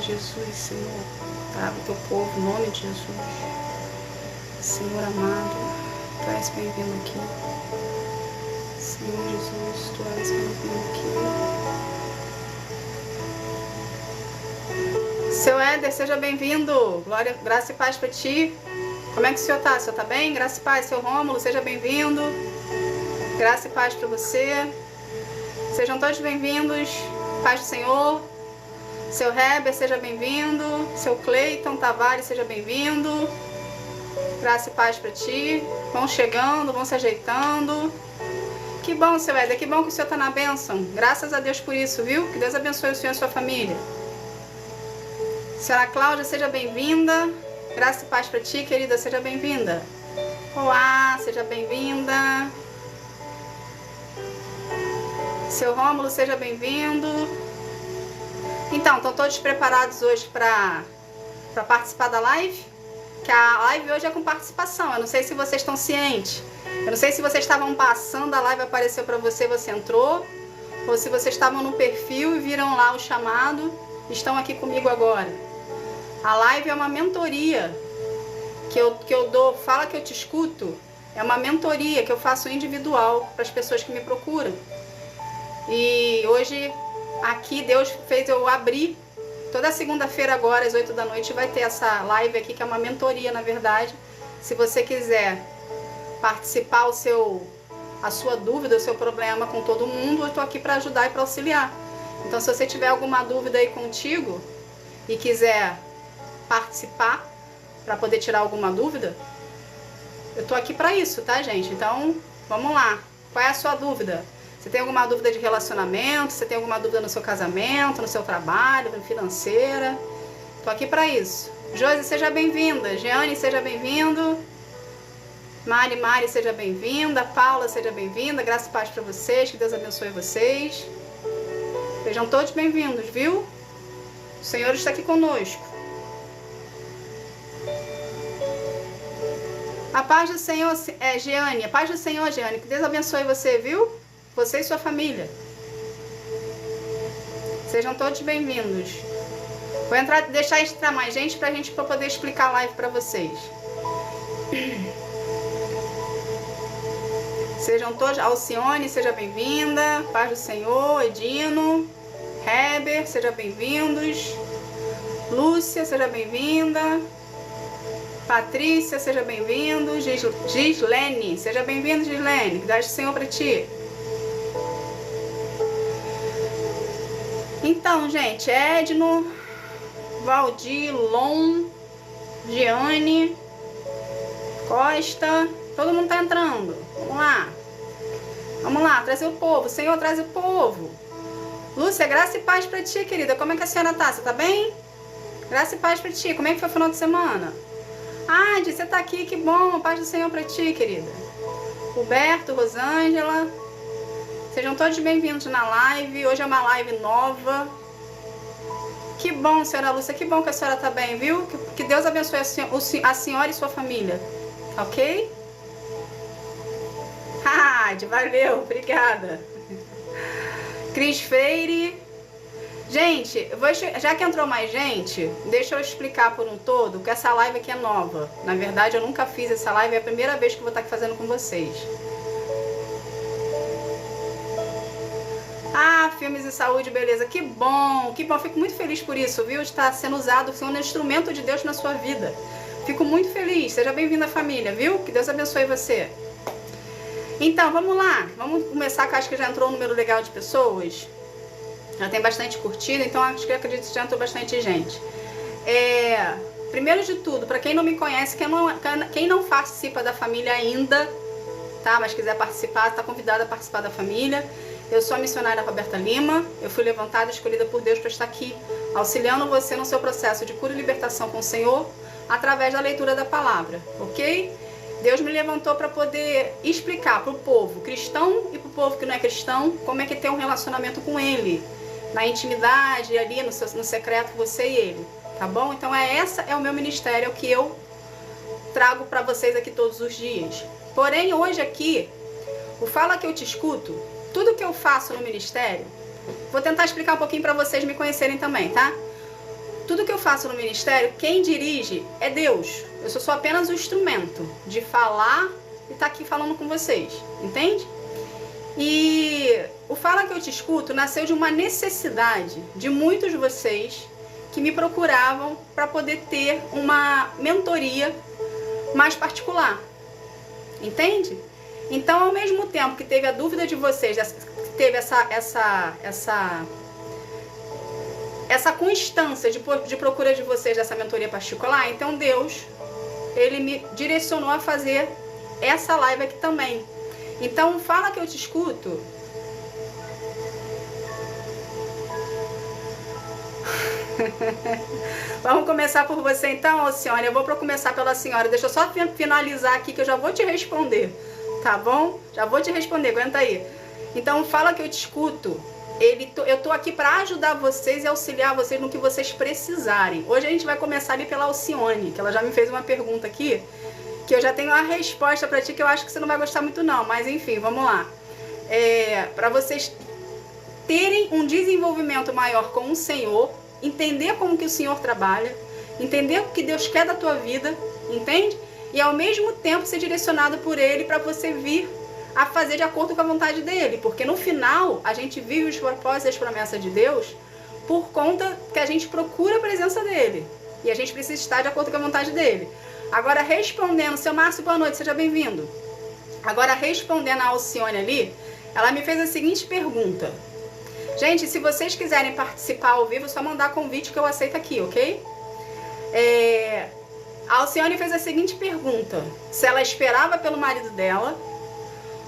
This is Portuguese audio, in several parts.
Jesus, Senhor. Traga o teu povo, em nome de Jesus. Senhor amado, tu és bem-vindo aqui. Senhor Jesus, tu és bem-vindo aqui. Seu Éder, seja bem-vindo. Glória, graça e paz para ti. Como é que o senhor tá? O senhor tá bem? Graça e paz. Seu Rômulo, seja bem-vindo. Graça e paz para você. Sejam todos bem-vindos. Paz do Senhor. Seu Heber, seja bem-vindo. Seu Cleiton Tavares, seja bem-vindo. Graça e paz para ti. Vão chegando, vão se ajeitando. Que bom, seu Éder, que bom que o senhor está na bênção. Graças a Deus por isso, viu? Que Deus abençoe o senhor e a sua família. Senhora Cláudia, seja bem-vinda. Graça e paz para ti, querida, seja bem-vinda. Olá, seja bem-vinda. Seu Rômulo, seja bem-vindo. Então, estão todos preparados hoje para participar da live? Que a live hoje é com participação. Eu não sei se vocês estão cientes. Eu não sei se vocês estavam passando, a live apareceu para você, você entrou. Ou se vocês estavam no perfil e viram lá o chamado, estão aqui comigo agora. A live é uma mentoria que eu dou, fala que eu te escuto. É uma mentoria que eu faço individual para as pessoas que me procuram. E hoje aqui Deus fez eu abrir. Toda segunda-feira agora às 8 da noite vai ter essa live aqui, que é uma mentoria, na verdade. Se você quiser participar a sua dúvida, o seu problema com todo mundo, eu estou aqui para ajudar e para auxiliar. Então, se você tiver alguma dúvida aí contigo e quiser participar para poder tirar alguma dúvida, eu tô aqui para isso, tá, gente? Então, vamos lá. Qual é a sua dúvida? Você tem alguma dúvida de relacionamento? Você tem alguma dúvida no seu casamento, no seu trabalho, no financeira? Tô aqui para isso. Josi, seja bem-vinda. Jeane, seja bem-vindo. Mari, seja bem-vinda. Paula, seja bem-vinda. Graça e paz para vocês. Que Deus abençoe vocês. Sejam todos bem-vindos, viu? O Senhor está aqui conosco. A paz do Senhor, Jeane. A paz do Senhor, Jeane. Que Deus abençoe você, viu? Você e sua família. Sejam todos bem-vindos. Vou deixar entrar mais gente pra poder explicar a live para vocês. Sejam todos. Alcione, seja bem-vinda. Paz do Senhor. Edino. Heber, sejam bem-vindos. Lúcia, seja bem-vinda. Patrícia, seja bem-vindo. Gislene, seja bem-vindo, Gislene. Que dá do Senhor para ti. Então, gente, Edno, Valdir, Lon, Giane, Costa, todo mundo tá entrando. Vamos lá. Vamos lá, trazer o povo. Senhor, traz o povo. Lúcia, graça e paz para ti, querida. Como é que a senhora tá? Você tá bem? Graça e paz para ti. Como é que foi o final de semana? Ah, você tá aqui, que bom. Paz do Senhor para ti, querida. Roberto, Rosângela. Sejam todos bem-vindos na live. Hoje é uma live nova. Que bom, senhora Lúcia. Que bom que a senhora tá bem, viu? Que Deus abençoe a senhora e sua família. Ok? Valeu. Obrigada. Cris Freire. Gente, já que entrou mais gente, deixa eu explicar por um todo que essa live aqui é nova. Na verdade, eu nunca fiz essa live, é a primeira vez que eu vou estar aqui fazendo com vocês. Ah, filmes e saúde, beleza. Que bom, que bom. Fico muito feliz por isso, viu? De estar sendo usado, sendo um instrumento de Deus na sua vida. Fico muito feliz. Seja bem-vinda, família, viu? Que Deus abençoe você. Então, vamos lá. Vamos começar, que acho que já entrou um número legal de pessoas. Já tem bastante curtida, então acho que acredito que já entrou bastante gente. Primeiro de tudo, para quem não me conhece, quem não participa da família ainda, tá? Mas quiser participar, está convidada a participar da família. Eu sou a missionária Roberta Lima. Eu fui levantada e escolhida por Deus para estar aqui, auxiliando você no seu processo de cura e libertação com o Senhor, através da leitura da palavra, ok? Deus me levantou para poder explicar para o povo cristão e para o povo que não é cristão como é que tem um relacionamento com Ele, na intimidade, ali no secreto, você e Ele, tá bom? Então essa é o meu ministério, é o que eu trago para vocês aqui todos os dias. Porém, hoje aqui, o Fala Que Eu Te Escuto, tudo que eu faço no ministério, vou tentar explicar um pouquinho para vocês me conhecerem também, tá? tudo que eu faço no ministério, quem dirige é Deus. Eu sou só apenas o instrumento de falar e estar aqui falando com vocês, entende? E o Fala Que Eu Te Escuto nasceu de uma necessidade de muitos de vocês que me procuravam para poder ter uma mentoria mais particular, entende? Então, ao mesmo tempo que teve a dúvida de vocês, que teve essa constância de procura de vocês dessa mentoria particular, então Deus, Ele me direcionou a fazer essa live aqui também. Então, Fala Que Eu Te Escuto. Vamos começar por você então, Alcione. Eu vou começar pela senhora. Deixa eu só finalizar aqui que eu já vou te responder, tá bom? Já vou te responder, aguenta aí. Então, Fala Que Eu Te Escuto. Eu tô aqui para ajudar vocês e auxiliar vocês no que vocês precisarem. Hoje a gente vai começar ali pela Alcione, que ela já me fez uma pergunta aqui, que eu já tenho uma resposta para ti que eu acho que você não vai gostar muito não, mas enfim, vamos lá. Para vocês terem um desenvolvimento maior com o Senhor, entender como que o Senhor trabalha, entender o que Deus quer da tua vida, entende? E ao mesmo tempo ser direcionado por Ele para você vir a fazer de acordo com a vontade dEle, porque no final a gente vive os propósitos e as promessas de Deus por conta que a gente procura a presença dEle, e a gente precisa estar de acordo com a vontade dEle. Agora respondendo, seu Márcio, boa noite, seja bem-vindo. Agora respondendo a Alcione ali, ela me fez a seguinte pergunta. Gente, se vocês quiserem participar ao vivo, é só mandar convite que eu aceito aqui, ok? A Alcione fez a seguinte pergunta. Se ela esperava pelo marido dela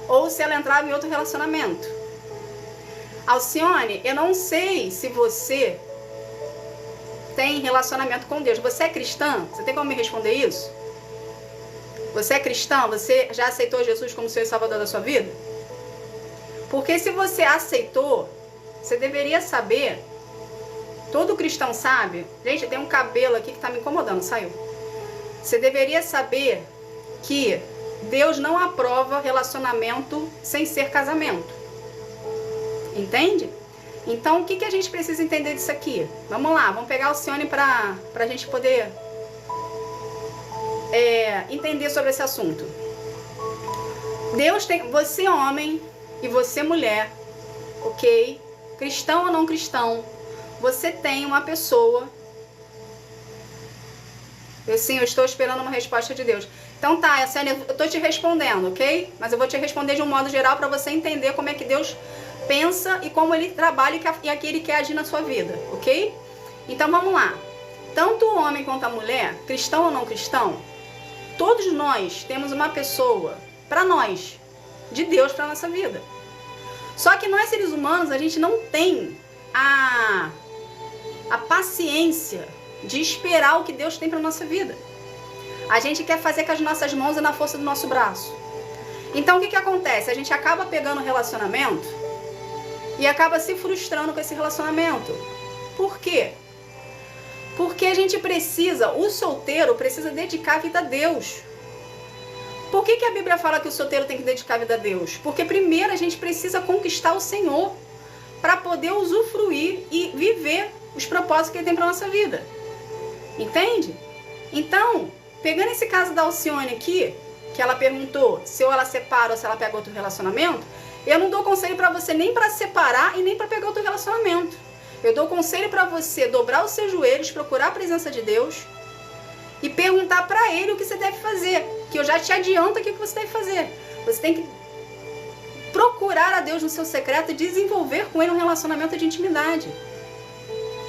ou se ela entrava em outro relacionamento. Alcione, eu não sei se você tem relacionamento com Deus. Você é cristã? Você tem como me responder isso? Você é cristã? Você já aceitou Jesus como Senhor e Salvador da sua vida? Porque se você aceitou, você deveria saber, todo cristão sabe, gente, tem um cabelo aqui que tá me incomodando, saiu. Você deveria saber que Deus não aprova relacionamento sem ser casamento. Entende? Então, o que a gente precisa entender disso aqui? Vamos lá, vamos pegar o Alcione pra gente poder entender sobre esse assunto. Deus tem, você homem e você mulher, ok? Cristão ou não cristão, você tem uma pessoa. Eu estou esperando uma resposta de Deus. Então tá, Alcione, eu tô te respondendo, ok? Mas eu vou te responder de um modo geral para você entender como é que Deus pensa e como Ele trabalha e aqui Ele quer agir na sua vida, ok? Então vamos lá. Tanto o homem quanto a mulher, cristão ou não cristão, todos nós temos uma pessoa, para nós, de Deus para nossa vida. Só que nós, seres humanos, a gente não tem a paciência de esperar o que Deus tem para nossa vida. A gente quer fazer com as nossas mãos e na força do nosso braço. Então o que acontece? A gente acaba pegando um relacionamento e acaba se frustrando com esse relacionamento. Por quê? Porque a gente precisa, o solteiro precisa dedicar a vida a Deus. Por que a Bíblia fala que o solteiro tem que dedicar a vida a Deus? Porque primeiro a gente precisa conquistar o Senhor para poder usufruir e viver os propósitos que Ele tem para nossa vida. Entende? Então, pegando esse caso da Alcione aqui, que ela perguntou se ou ela separa ou se ela pega outro relacionamento, eu não dou conselho para você nem para separar e nem para pegar outro relacionamento. Eu dou conselho para você dobrar os seus joelhos, procurar a presença de Deus e perguntar para Ele o que você deve fazer. Que eu já te adianto aqui o que você deve fazer. Você tem que procurar a Deus no seu secreto e desenvolver com Ele um relacionamento de intimidade.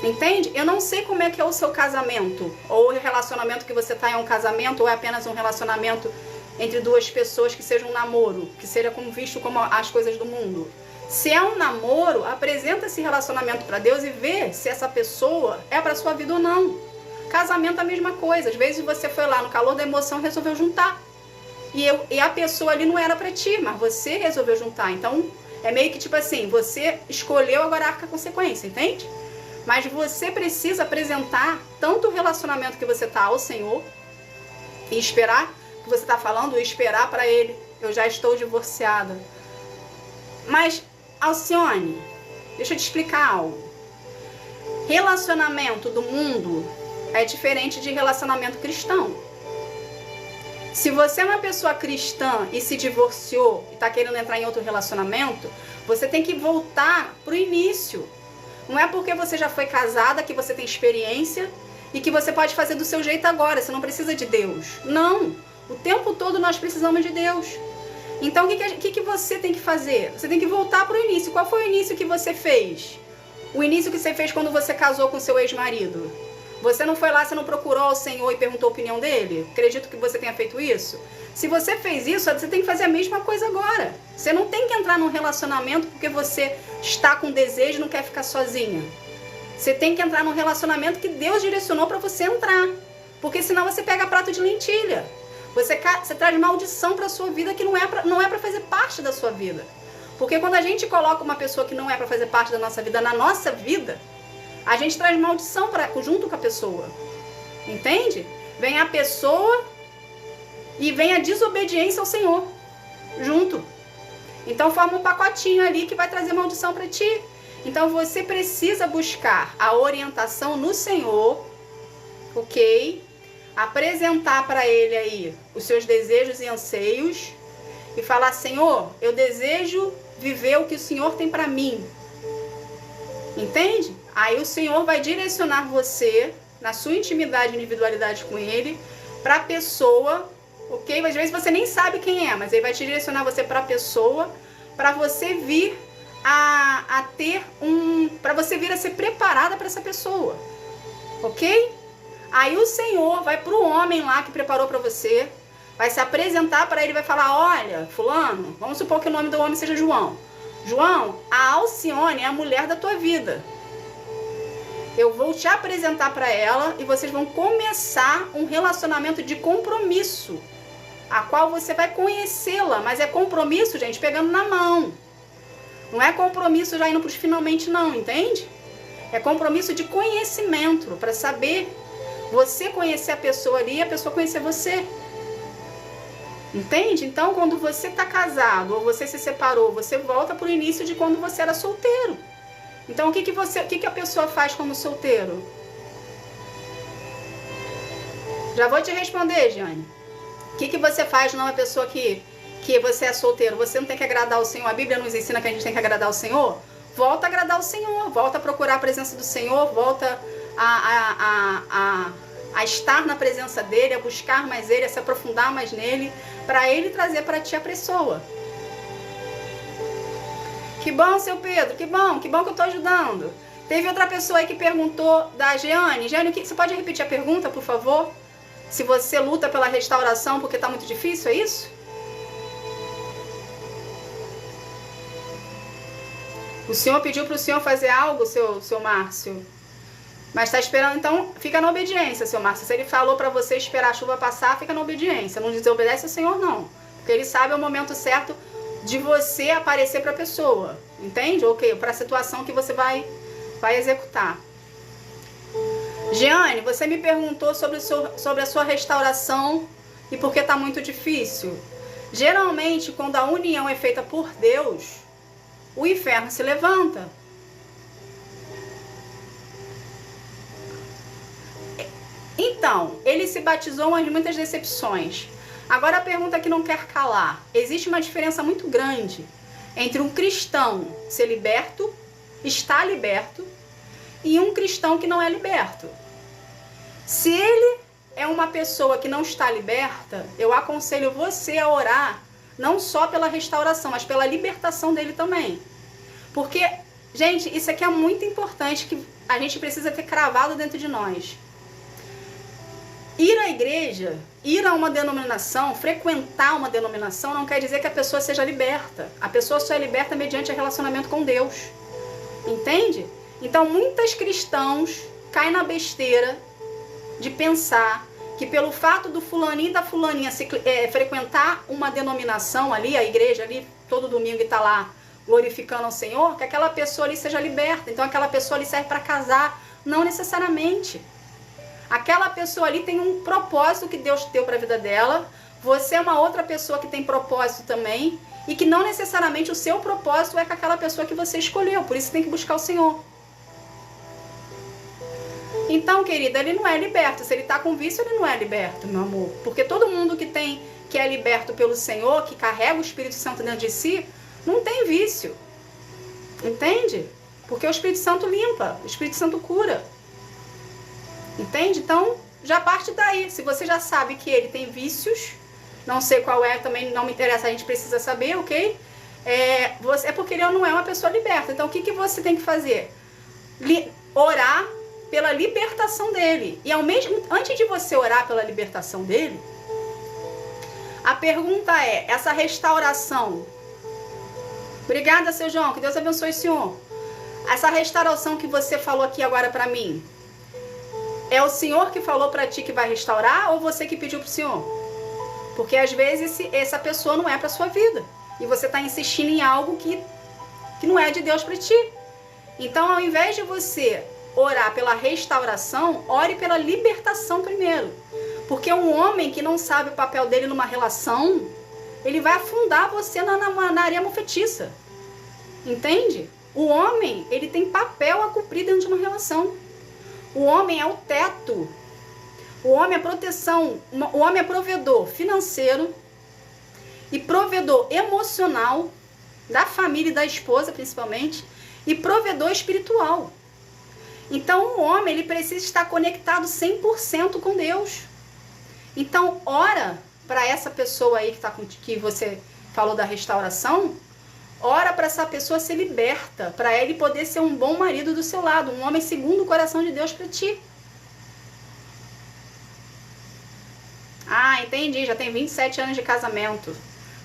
Entende? Eu não sei como é que é o seu casamento, ou o relacionamento que você está é um casamento, ou é apenas um relacionamento entre duas pessoas que seja um namoro, que seja visto como as coisas do mundo. Se é um namoro, apresenta esse relacionamento para Deus e vê se essa pessoa é para sua vida ou não. Casamento é a mesma coisa. Às vezes você foi lá no calor da emoção e resolveu juntar. E a pessoa ali não era para ti, mas você resolveu juntar. Então, é meio que tipo assim, você escolheu, agora arca a consequência, entende? Mas você precisa apresentar tanto o relacionamento que você está ao Senhor e esperar, que você está falando, e esperar para Ele. Eu já estou divorciada. Mas, Alcione, deixa eu te explicar algo. Relacionamento do mundo é diferente de relacionamento cristão. Se você é uma pessoa cristã e se divorciou e está querendo entrar em outro relacionamento, você tem que voltar para o início. Não é porque você já foi casada que você tem experiência e que você pode fazer do seu jeito agora. Você não precisa de Deus. Não. O tempo todo nós precisamos de Deus. Então, o que você tem que fazer? Você tem que voltar para o início. Qual foi o início que você fez? O início que você fez quando você casou com seu ex-marido? Você não foi lá, você não procurou o Senhor e perguntou a opinião dele? Acredito que você tenha feito isso. Se você fez isso, você tem que fazer a mesma coisa agora. Você não tem que entrar num relacionamento porque você está com desejo e não quer ficar sozinha. Você tem que entrar num relacionamento que Deus direcionou para você entrar. Porque senão você pega prato de lentilha. Você traz maldição para a sua vida que não é para fazer parte da sua vida. Porque quando a gente coloca uma pessoa que não é para fazer parte da nossa vida na nossa vida, a gente traz maldição junto com a pessoa. Entende? Vem a pessoa e vem a desobediência ao Senhor junto. Então forma um pacotinho ali que vai trazer maldição para ti. Então você precisa buscar a orientação no Senhor, ok? Apresentar para Ele aí os seus desejos e anseios e falar: Senhor, eu desejo viver o que o Senhor tem para mim. Entende? Aí o Senhor vai direcionar você na sua intimidade e individualidade com Ele para a pessoa, ok? Às vezes você nem sabe quem é, mas Ele vai te direcionar você para a pessoa, para você vir a ter para você vir a ser preparada para essa pessoa, ok? Aí o Senhor vai para o homem lá que preparou para você, vai se apresentar para ele, vai falar: olha, fulano, vamos supor que o nome do homem seja João. João, a Alcione é a mulher da tua vida. Eu vou te apresentar para ela e vocês vão começar um relacionamento de compromisso, a qual você vai conhecê-la, mas é compromisso, gente, pegando na mão. Não é compromisso já indo para os finalmente não, entende? É compromisso de conhecimento, para saber você conhecer a pessoa ali e a pessoa conhecer você. Entende? Então, quando você está casado ou você se separou, você volta para o início de quando você era solteiro. Então, o que a pessoa faz como solteiro? Já vou te responder, Jane. O que você faz numa pessoa que você é solteiro? Você não tem que agradar o Senhor? A Bíblia nos ensina que a gente tem que agradar o Senhor? Volta a agradar o Senhor, volta a procurar a presença do Senhor, volta a estar na presença dEle, a buscar mais Ele, a se aprofundar mais nele, para Ele trazer para ti a pessoa. Que bom, seu Pedro, que bom que eu estou ajudando. Teve outra pessoa aí que perguntou da Jeane. Jeane, você pode repetir a pergunta, por favor? Se você luta pela restauração porque está muito difícil, é isso? O Senhor pediu para o Senhor fazer algo, seu Márcio? Mas está esperando, então fica na obediência, seu Márcio. Se Ele falou para você esperar a chuva passar, fica na obediência. Não desobedece ao Senhor, não. Porque Ele sabe o momento certo de você aparecer para a pessoa. Entende? Ok, para a situação que você vai executar. Jeane, você me perguntou sobre a sua restauração e por que está muito difícil. Geralmente, quando a união é feita por Deus, o inferno se levanta. Então, ele se batizou em muitas decepções. Agora a pergunta que não quer calar. Existe uma diferença muito grande entre um cristão ser liberto, estar liberto, e um cristão que não é liberto. Se ele é uma pessoa que não está liberta, eu aconselho você a orar não só pela restauração, mas pela libertação dele também. Porque, gente, isso aqui é muito importante, que a gente precisa ter cravado dentro de nós. Ir à igreja, ir a uma denominação, frequentar uma denominação, não quer dizer que a pessoa seja liberta. A pessoa só é liberta mediante relacionamento com Deus. Entende? Então, muitos cristãos caem na besteira de pensar que pelo fato do fulaninho e da fulaninha frequentar uma denominação ali, a igreja ali, todo domingo e tá lá glorificando ao Senhor, que aquela pessoa ali seja liberta. Então, aquela pessoa ali serve para casar. Não necessariamente. Aquela pessoa ali tem um propósito que Deus deu para a vida dela. Você é uma outra pessoa que tem propósito também. E que não necessariamente o seu propósito é com aquela pessoa que você escolheu. Por isso tem que buscar o Senhor. Então, querida, ele não é liberto. Se ele está com vício, ele não é liberto, meu amor. Porque todo mundo que é liberto pelo Senhor, que carrega o Espírito Santo dentro de si, não tem vício. Entende? Porque o Espírito Santo limpa, o Espírito Santo cura. Entende? Então, já parte daí. Se você já sabe que ele tem vícios, não sei qual é, também não me interessa, a gente precisa saber, ok? É porque ele não é uma pessoa liberta. Então, o que você tem que fazer? Orar pela libertação dele. E antes de você orar pela libertação dele, a pergunta é, essa restauração... Obrigada, seu João, que Deus abençoe o senhor. Essa restauração que você falou aqui agora pra mim, é o Senhor que falou pra ti que vai restaurar ou você que pediu pro Senhor? Porque às vezes essa pessoa não é pra sua vida. E você tá insistindo em algo que não é de Deus pra ti. Então, ao invés de você orar pela restauração, ore pela libertação primeiro. Porque um homem que não sabe o papel dele numa relação, ele vai afundar você na areia movediça. Entende? O homem, ele tem papel a cumprir dentro de uma relação. O homem é o teto. O homem é proteção. O homem é provedor financeiro e provedor emocional da família e da esposa, principalmente, e provedor espiritual. Então, o homem, ele precisa estar conectado 100% com Deus. Então, ora para essa pessoa aí que você falou da restauração, ora para essa pessoa ser liberta, para ele poder ser um bom marido do seu lado, um homem segundo o coração de Deus para ti. Ah, entendi, já tem 27 anos de casamento.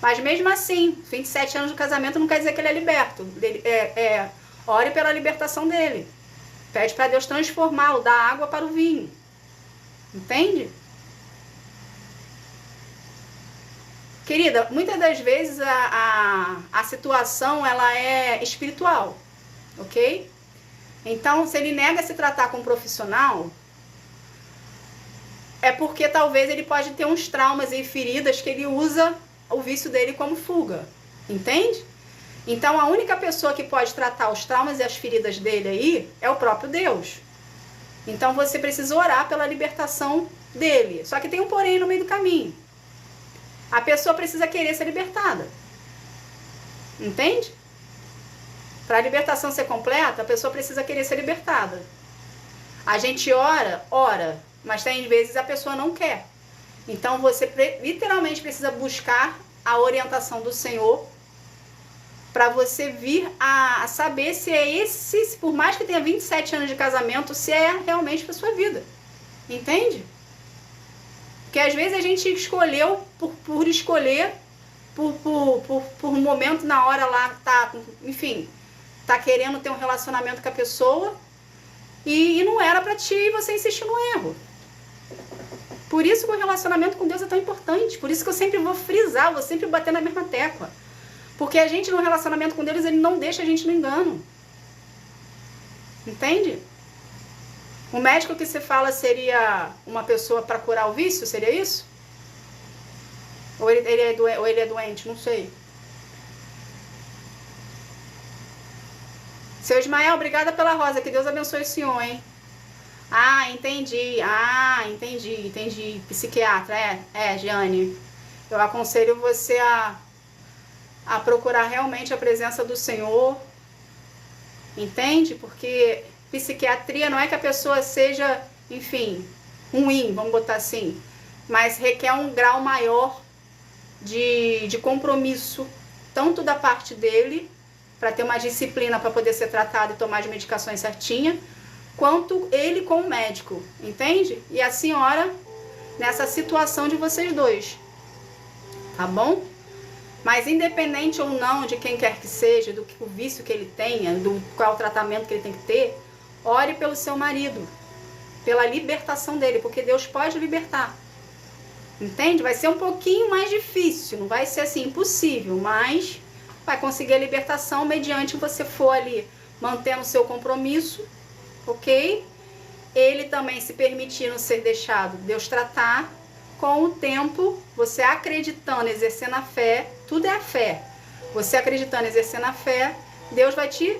Mas mesmo assim, 27 anos de casamento não quer dizer que ele é liberto. Ore pela libertação dele. Pede para Deus transformá-lo da água para o vinho. Entende? Querida, muitas das vezes a situação ela é espiritual, ok? Então, se ele nega se tratar com um profissional, é porque talvez ele pode ter uns traumas e feridas que ele usa o vício dele como fuga, entende? Então, a única pessoa que pode tratar os traumas e as feridas dele aí é o próprio Deus. Então, você precisa orar pela libertação dele. Só que tem um porém no meio do caminho. A pessoa precisa querer ser libertada. Entende? Para a libertação ser completa, a pessoa precisa querer ser libertada. A gente ora, mas tem vezes a pessoa não quer. Então você literalmente precisa buscar a orientação do Senhor para você vir a saber se é esse, por mais que tenha 27 anos de casamento, se é realmente para sua vida. Entende? Porque às vezes a gente escolheu por escolher, por um momento na hora lá, tá querendo ter um relacionamento com a pessoa e não era pra ti e você insistiu no erro. Por isso que o relacionamento com Deus é tão importante. Por isso que eu sempre vou frisar, vou sempre bater na mesma tecla. Porque a gente no relacionamento com Deus, ele não deixa a gente no engano. Entende? O médico que você fala seria uma pessoa para curar o vício? Seria isso? Ou ele é doente? Não sei. Seu Ismael, obrigada pela rosa. Que Deus abençoe o senhor, hein? Ah, entendi. Entendi. Psiquiatra, Giane. Eu aconselho você a procurar realmente a presença do Senhor. Entende? Porque psiquiatria não é que a pessoa seja, ruim, vamos botar assim, mas requer um grau maior de compromisso, tanto da parte dele, para ter uma disciplina para poder ser tratado e tomar as medicações certinha, quanto ele com o médico, entende? E a senhora nessa situação de vocês dois, tá bom? Mas independente ou não de quem quer que seja, do que o vício que ele tenha, do qual o tratamento que ele tem que ter, ore pelo seu marido, pela libertação dele, porque Deus pode libertar. Entende? Vai ser um pouquinho mais difícil, não vai ser assim impossível, mas vai conseguir a libertação mediante você for ali mantendo o seu compromisso, ok? Ele também se permitindo ser deixado, Deus tratar. Com o tempo, você acreditando, exercendo a fé, tudo é a fé. Você acreditando, exercendo a fé, Deus vai te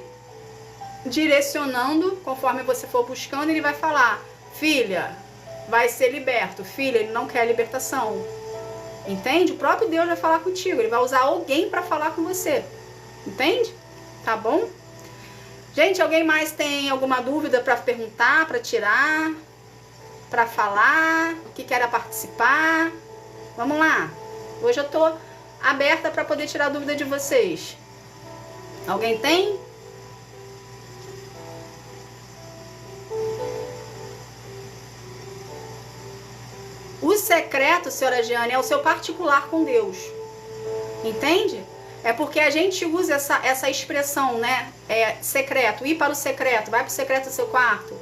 direcionando, conforme você for buscando, ele vai falar, filha, vai ser liberto. Filha, ele não quer libertação. Entende? O próprio Deus vai falar contigo. Ele vai usar alguém para falar com você. Entende? Tá bom? Gente, alguém mais tem alguma dúvida para perguntar, para tirar, para falar, que queira participar? Vamos lá. Hoje eu tô aberta para poder tirar a dúvida de vocês. Alguém tem? O secreto, senhora Giane, é o seu particular com Deus. Entende? É porque a gente usa essa expressão, né? Secreto, ir para o secreto, vai para o secreto do seu quarto.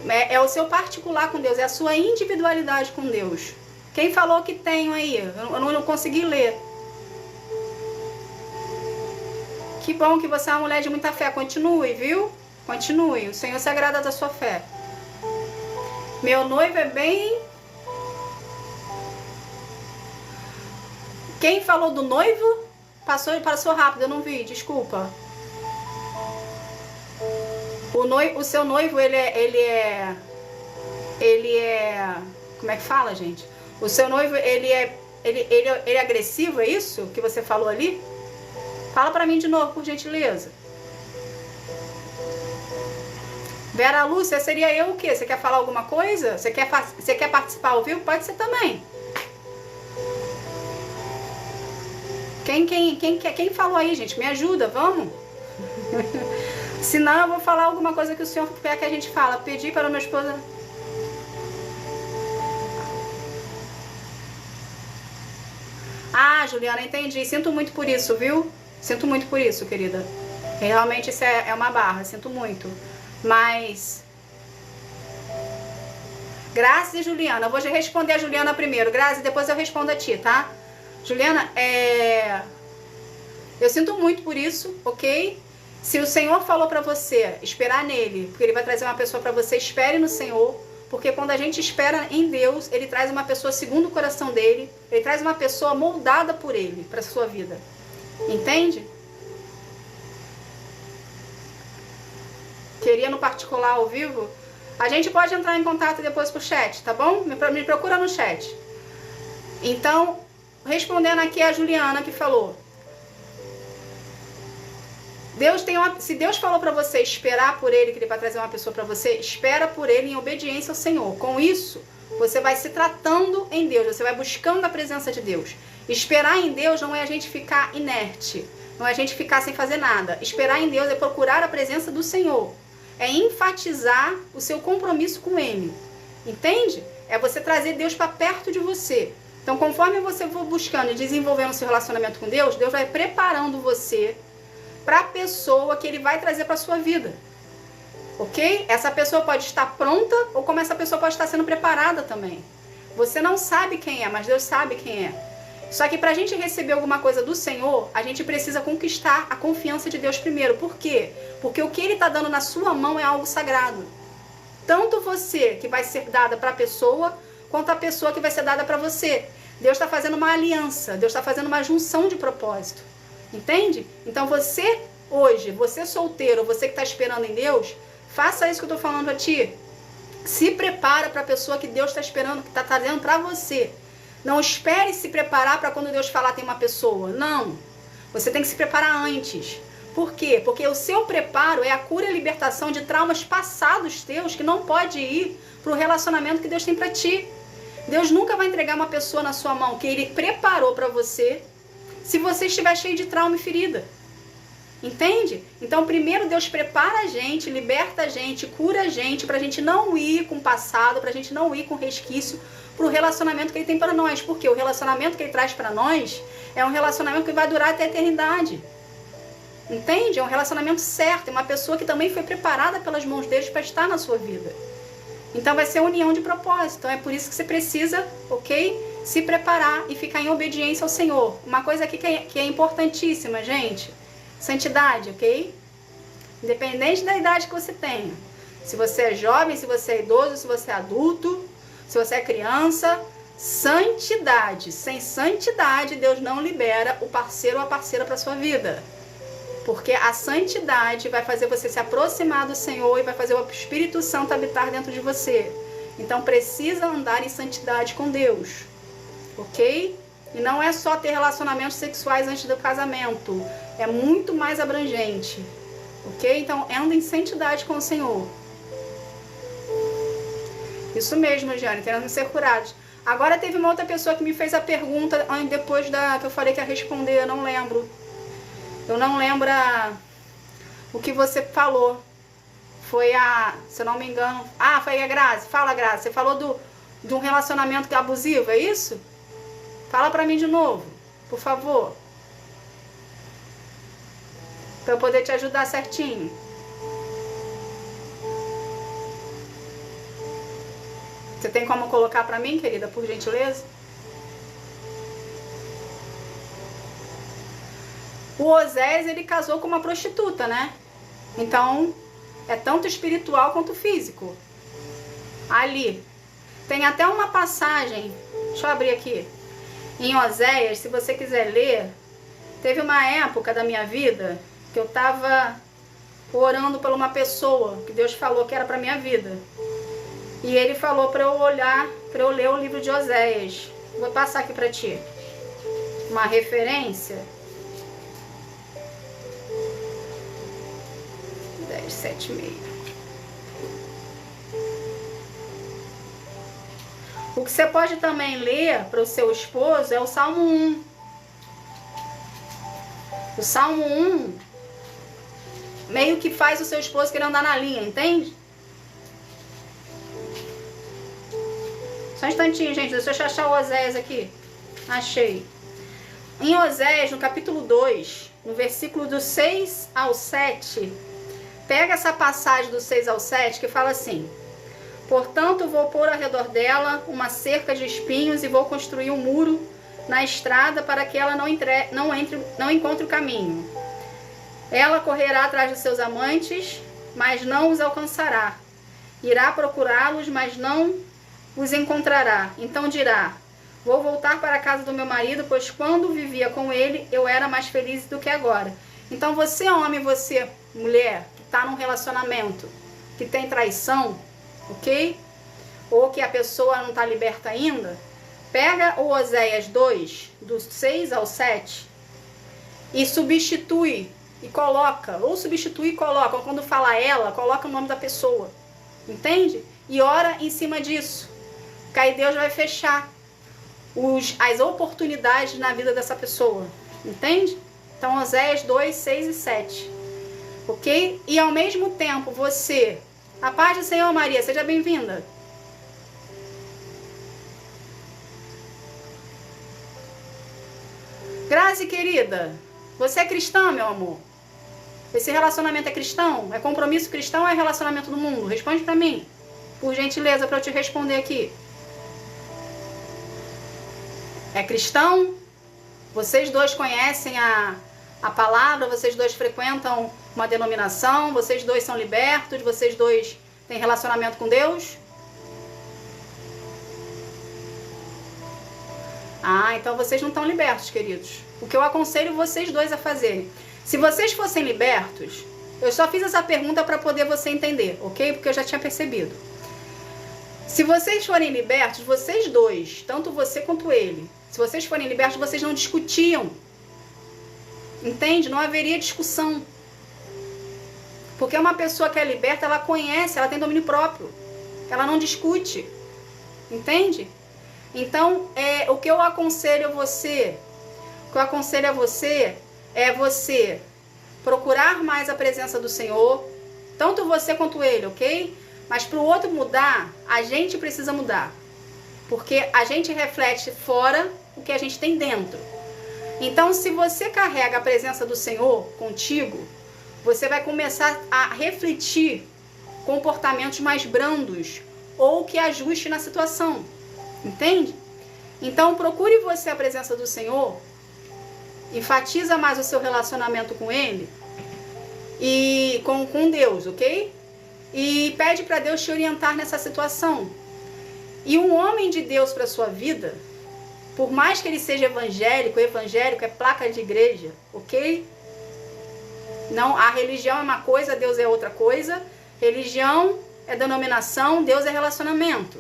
É o seu particular com Deus, é a sua individualidade com Deus. Quem falou que tenho aí? Eu não consegui ler. Que bom que você é uma mulher de muita fé. Continue, viu? Continue. O Senhor se agrada da sua fé. Meu noivo é bem... Quem falou do noivo? Passou rápido, eu não vi, desculpa. O seu noivo, ele é... Como é que fala, gente? O seu noivo, ele é agressivo, é isso que você falou ali? Fala pra mim de novo, por gentileza. Vera Lúcia, seria eu o quê? Você quer falar alguma coisa? Você quer participar ao vivo? Pode ser também. Quem falou aí, gente? Me ajuda, vamos? Senão eu vou falar alguma coisa que o senhor quer que a gente fala. Pedi para o meu esposo... Ah, Juliana, entendi. Sinto muito por isso, viu? Sinto muito por isso, querida. Realmente isso é uma barra, sinto muito. Mas... Grazi e Juliana. Eu vou responder a Juliana primeiro. Grazi, depois eu respondo a ti, tá? Juliana, eu sinto muito por isso, ok? Se o Senhor falou pra você esperar nele, porque ele vai trazer uma pessoa pra você, espere no Senhor, porque quando a gente espera em Deus, ele traz uma pessoa segundo o coração dele, ele traz uma pessoa moldada por ele, pra sua vida. Entende? Queria no particular ao vivo? A gente pode entrar em contato depois por chat, tá bom? Me procura no chat. Então, respondendo aqui a Juliana que falou. Se Deus falou pra você esperar por ele, que ele vai trazer uma pessoa pra você, espera por ele em obediência ao Senhor. Com isso, você vai se tratando em Deus, você vai buscando a presença de Deus. Esperar em Deus não é a gente ficar inerte, não é a gente ficar sem fazer nada. Esperar em Deus é procurar a presença do Senhor, é enfatizar o seu compromisso com ele, entende? É você trazer Deus para perto de você. Então, conforme você for buscando e desenvolvendo seu relacionamento com Deus, Deus vai preparando você para a pessoa que ele vai trazer para sua vida, ok? Essa pessoa pode estar pronta ou como essa pessoa pode estar sendo preparada também. Você não sabe quem é, mas Deus sabe quem é. Só que para a gente receber alguma coisa do Senhor, a gente precisa conquistar a confiança de Deus primeiro. Por quê? Porque o que ele está dando na sua mão é algo sagrado. Tanto você que vai ser dada para a pessoa, quanto a pessoa que vai ser dada para você. Deus está fazendo uma aliança, Deus está fazendo uma junção de propósito. Entende? Então você, hoje, você solteiro, você que está esperando em Deus, faça isso que eu estou falando a ti. Se prepara para a pessoa que Deus está esperando, que está trazendo para você. Não espere se preparar para quando Deus falar tem uma pessoa. Não. Você tem que se preparar antes. Por quê? Porque o seu preparo é a cura e a libertação de traumas passados teus que não pode ir para o relacionamento que Deus tem para ti. Deus nunca vai entregar uma pessoa na sua mão que Ele preparou para você se você estiver cheio de trauma e ferida. Entende? Então primeiro Deus prepara a gente, liberta a gente, cura a gente, pra gente não ir com o passado, pra gente não ir com resquício pro relacionamento que Ele tem para nós. Porque o relacionamento que Ele traz para nós é um relacionamento que vai durar até a eternidade. Entende? É um relacionamento certo, é uma pessoa que também foi preparada pelas mãos deles para estar na sua vida. Então vai ser união de propósito. Então é por isso que você precisa, ok? Se preparar e ficar em obediência ao Senhor. Uma coisa aqui que é importantíssima, gente. Santidade, ok? Independente da idade que você tenha. Se você é jovem, se você é idoso, se você é adulto, se você é criança, santidade. Sem santidade, Deus não libera o parceiro ou a parceira para sua vida. Porque a santidade vai fazer você se aproximar do Senhor e vai fazer o Espírito Santo habitar dentro de você. Então precisa andar em santidade com Deus, ok? E não é só ter relacionamentos sexuais antes do casamento, é muito mais abrangente, ok? Então anda em santidade com o Senhor. Isso mesmo, Jane, querendo ser curados. Agora teve uma outra pessoa que me fez a pergunta depois que eu falei que ia responder, eu não lembro. Eu não lembro o que você falou. Foi se eu não me engano... Ah, foi a Grazi. Fala, Grazi. Você falou de um relacionamento abusivo, é isso? Fala pra mim de novo, por favor. Pra eu poder te ajudar certinho. Você tem como colocar pra mim, querida, por gentileza? O Oséias, ele casou com uma prostituta, né? Então, é tanto espiritual quanto físico. Ali. Tem até uma passagem, deixa eu abrir aqui. Em Oséias, se você quiser ler, teve uma época da minha vida que eu tava orando por uma pessoa que Deus falou que era pra minha vida. E ele falou para eu olhar, para eu ler o livro de Oséias. Vou passar aqui para ti uma referência. 10, 7, meio. O que você pode também ler para o seu esposo é o Salmo 1. O Salmo 1 meio que faz o seu esposo querer andar na linha, entende? Só um instantinho, gente. Deixa eu achar o Oséias aqui. Achei. Em Oséias, no capítulo 2, no versículo do 6 ao 7, pega essa passagem do 6 ao 7 que fala assim: portanto, vou pôr ao redor dela uma cerca de espinhos e vou construir um muro na estrada para que ela não encontre o caminho. Ela correrá atrás dos seus amantes, mas não os alcançará. Irá procurá-los, mas não os encontrará. Então dirá: vou voltar para a casa do meu marido, pois quando vivia com ele, eu era mais feliz do que agora. Então você, homem, você, mulher, que está num relacionamento que tem traição, ok? Ou que a pessoa não está liberta ainda, pega o Oséias 2, do 6 ao 7, e substitui, e coloca, ou substitui e coloca, quando fala ela, coloca o nome da pessoa, entende? E ora em cima disso. Que aí Deus vai fechar as oportunidades na vida dessa pessoa. Entende? Então, Oséias 2, 6 e 7. Ok? E ao mesmo tempo, você... A paz do Senhor, Maria, seja bem-vinda. Grazi, querida, você é cristã, meu amor? Esse relacionamento é cristão? É compromisso cristão ou é relacionamento do mundo? Responde pra mim, por gentileza, pra eu te responder aqui. É cristão? Vocês dois conhecem a palavra? Vocês dois frequentam uma denominação? Vocês dois são libertos? Vocês dois têm relacionamento com Deus? Ah, então vocês não estão libertos, queridos. O que eu aconselho vocês dois a fazerem. Se vocês fossem libertos, eu só fiz essa pergunta para poder você entender, ok? Porque eu já tinha percebido. Se vocês forem libertos, vocês dois, tanto você quanto ele, se vocês forem libertos, vocês não discutiam. Entende? Não haveria discussão. Porque uma pessoa que é liberta, ela conhece, ela tem domínio próprio. Ela não discute. Entende? Então, o que eu aconselho a você, é você procurar mais a presença do Senhor, tanto você quanto ele, ok? Mas para o outro mudar, a gente precisa mudar. Porque a gente reflete fora o que a gente tem dentro. Então, se você carrega a presença do Senhor contigo, você vai começar a refletir comportamentos mais brandos ou que ajuste na situação. Entende? Então, procure você a presença do Senhor, enfatiza mais o seu relacionamento com Ele e com Deus, ok? E pede para Deus te orientar nessa situação. E um homem de Deus para sua vida, por mais que ele seja evangélico é placa de igreja, ok? Não, a religião é uma coisa, Deus é outra coisa. Religião é denominação, Deus é relacionamento,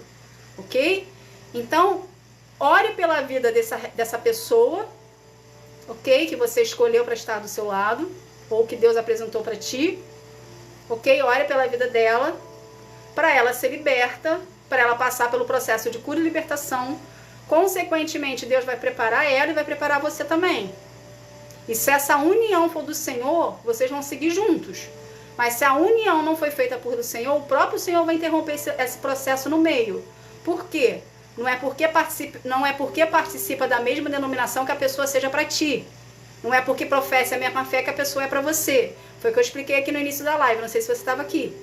ok? Então, ore pela vida dessa pessoa, ok? Que você escolheu para estar do seu lado, ou que Deus apresentou para ti, ok? Ore pela vida dela, para ela ser liberta, para ela passar pelo processo de cura e libertação. Consequentemente, Deus vai preparar ela e vai preparar você também. E se essa união for do Senhor, vocês vão seguir juntos. Mas se a união não foi feita por do Senhor, o próprio Senhor vai interromper esse processo no meio. Por quê? Não é porque participa da mesma denominação que a pessoa seja para ti. Não é porque professa a mesma fé que a pessoa é para você. Foi o que eu expliquei aqui no início da live, não sei se você estava aqui.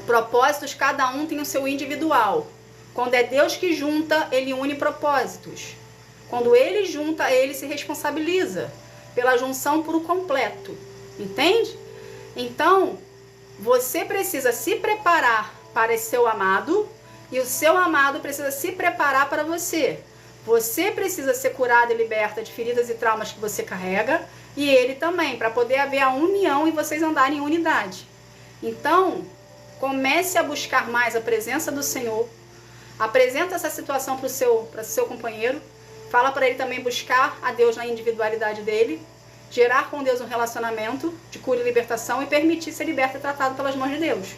Propósitos, cada um tem o seu individual. Quando é Deus que junta, ele une propósitos. Quando ele junta, ele se responsabiliza pela junção por completo. Entende? Então, você precisa se preparar para esse seu amado e o seu amado precisa se preparar para você. Você precisa ser curada e liberta de feridas e traumas que você carrega e ele também, para poder haver a união e vocês andarem em unidade. Então, comece a buscar mais a presença do Senhor. Apresenta essa situação para o seu companheiro. Fala para ele também buscar a Deus na individualidade dele. Gerar com Deus um relacionamento de cura e libertação e permitir ser liberto e tratado pelas mãos de Deus.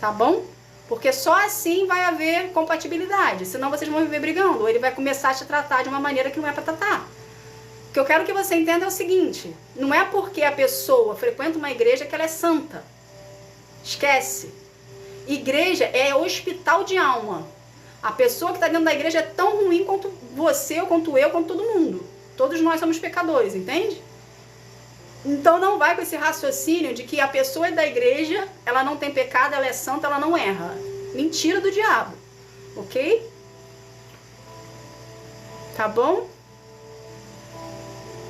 Tá bom? Porque só assim vai haver compatibilidade. Senão vocês vão viver brigando. Ou ele vai começar a te tratar de uma maneira que não é para tratar. O que eu quero que você entenda é o seguinte. Não é porque a pessoa frequenta uma igreja que ela é santa. Esquece. Igreja é hospital de alma. A pessoa que está dentro da igreja é tão ruim quanto você, ou quanto eu, quanto todo mundo. Todos nós somos pecadores, entende? Então não vai com esse raciocínio de que a pessoa é da igreja, ela não tem pecado, ela é santa, ela não erra. Mentira do diabo, ok? Tá bom?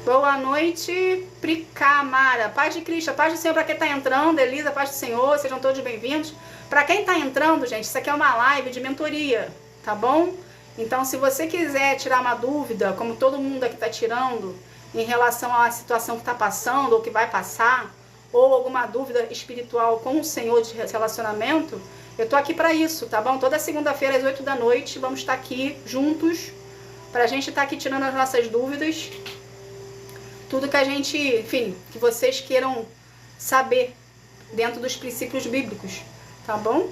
Boa noite, Pricamara. Paz de Cristo, paz do Senhor para quem está entrando. Elisa, paz do Senhor, sejam todos bem-vindos. Para quem está entrando, gente, isso aqui é uma live de mentoria, tá bom? Então, se você quiser tirar uma dúvida, como todo mundo aqui está tirando, em relação à situação que está passando ou que vai passar, ou alguma dúvida espiritual com o Senhor de relacionamento, eu tô aqui para isso, tá bom? Toda segunda-feira às 8 da noite vamos estar aqui juntos, pra gente estar aqui tirando as nossas dúvidas, tudo que a gente, enfim, que vocês queiram saber dentro dos princípios bíblicos, tá bom?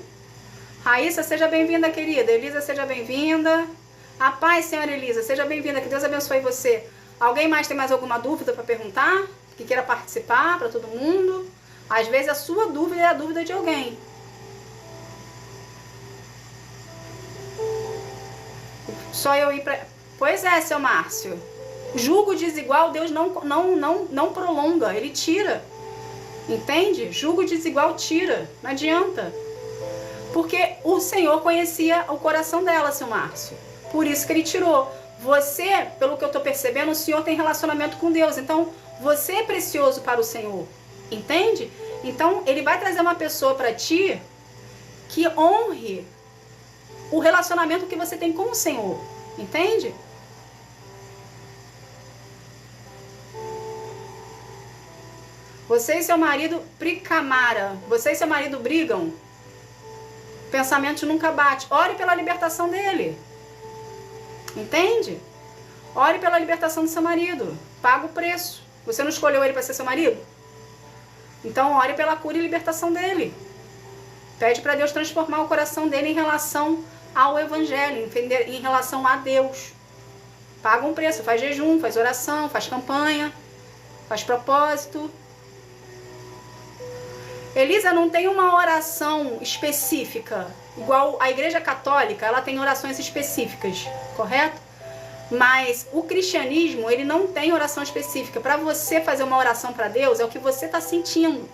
Raíssa, seja bem-vinda, querida. Elisa, seja bem-vinda. A paz, senhora Elisa, seja bem-vinda, que Deus abençoe você. Alguém mais tem mais alguma dúvida para perguntar? Que queira participar para todo mundo? Às vezes a sua dúvida é a dúvida de alguém. Só eu ir para... Pois é, seu Márcio. Julgo desigual, Deus não prolonga, ele tira. Entende? Julgo desigual tira. Não adianta. Porque o Senhor conhecia o coração dela, seu Márcio. Por isso que ele tirou. Você, pelo que eu estou percebendo, o Senhor tem relacionamento com Deus. Então, você é precioso para o Senhor. Entende? Então, ele vai trazer uma pessoa para ti que honre o relacionamento que você tem com o Senhor. Entende? Você e seu marido, Pricamara, você e seu marido brigam? Pensamentos nunca bate. Ore pela libertação dele. Entende? Ore pela libertação do seu marido. Paga o preço. Você não escolheu ele para ser seu marido? Então ore pela cura e libertação dele. Pede para Deus transformar o coração dele em relação ao Evangelho, em relação a Deus. Paga um preço. Faz jejum, faz oração, faz campanha, faz propósito. Elisa, não tem uma oração específica, igual a Igreja Católica, ela tem orações específicas, correto? Mas o cristianismo, ele não tem oração específica. Para você fazer uma oração para Deus, é o que você está sentindo.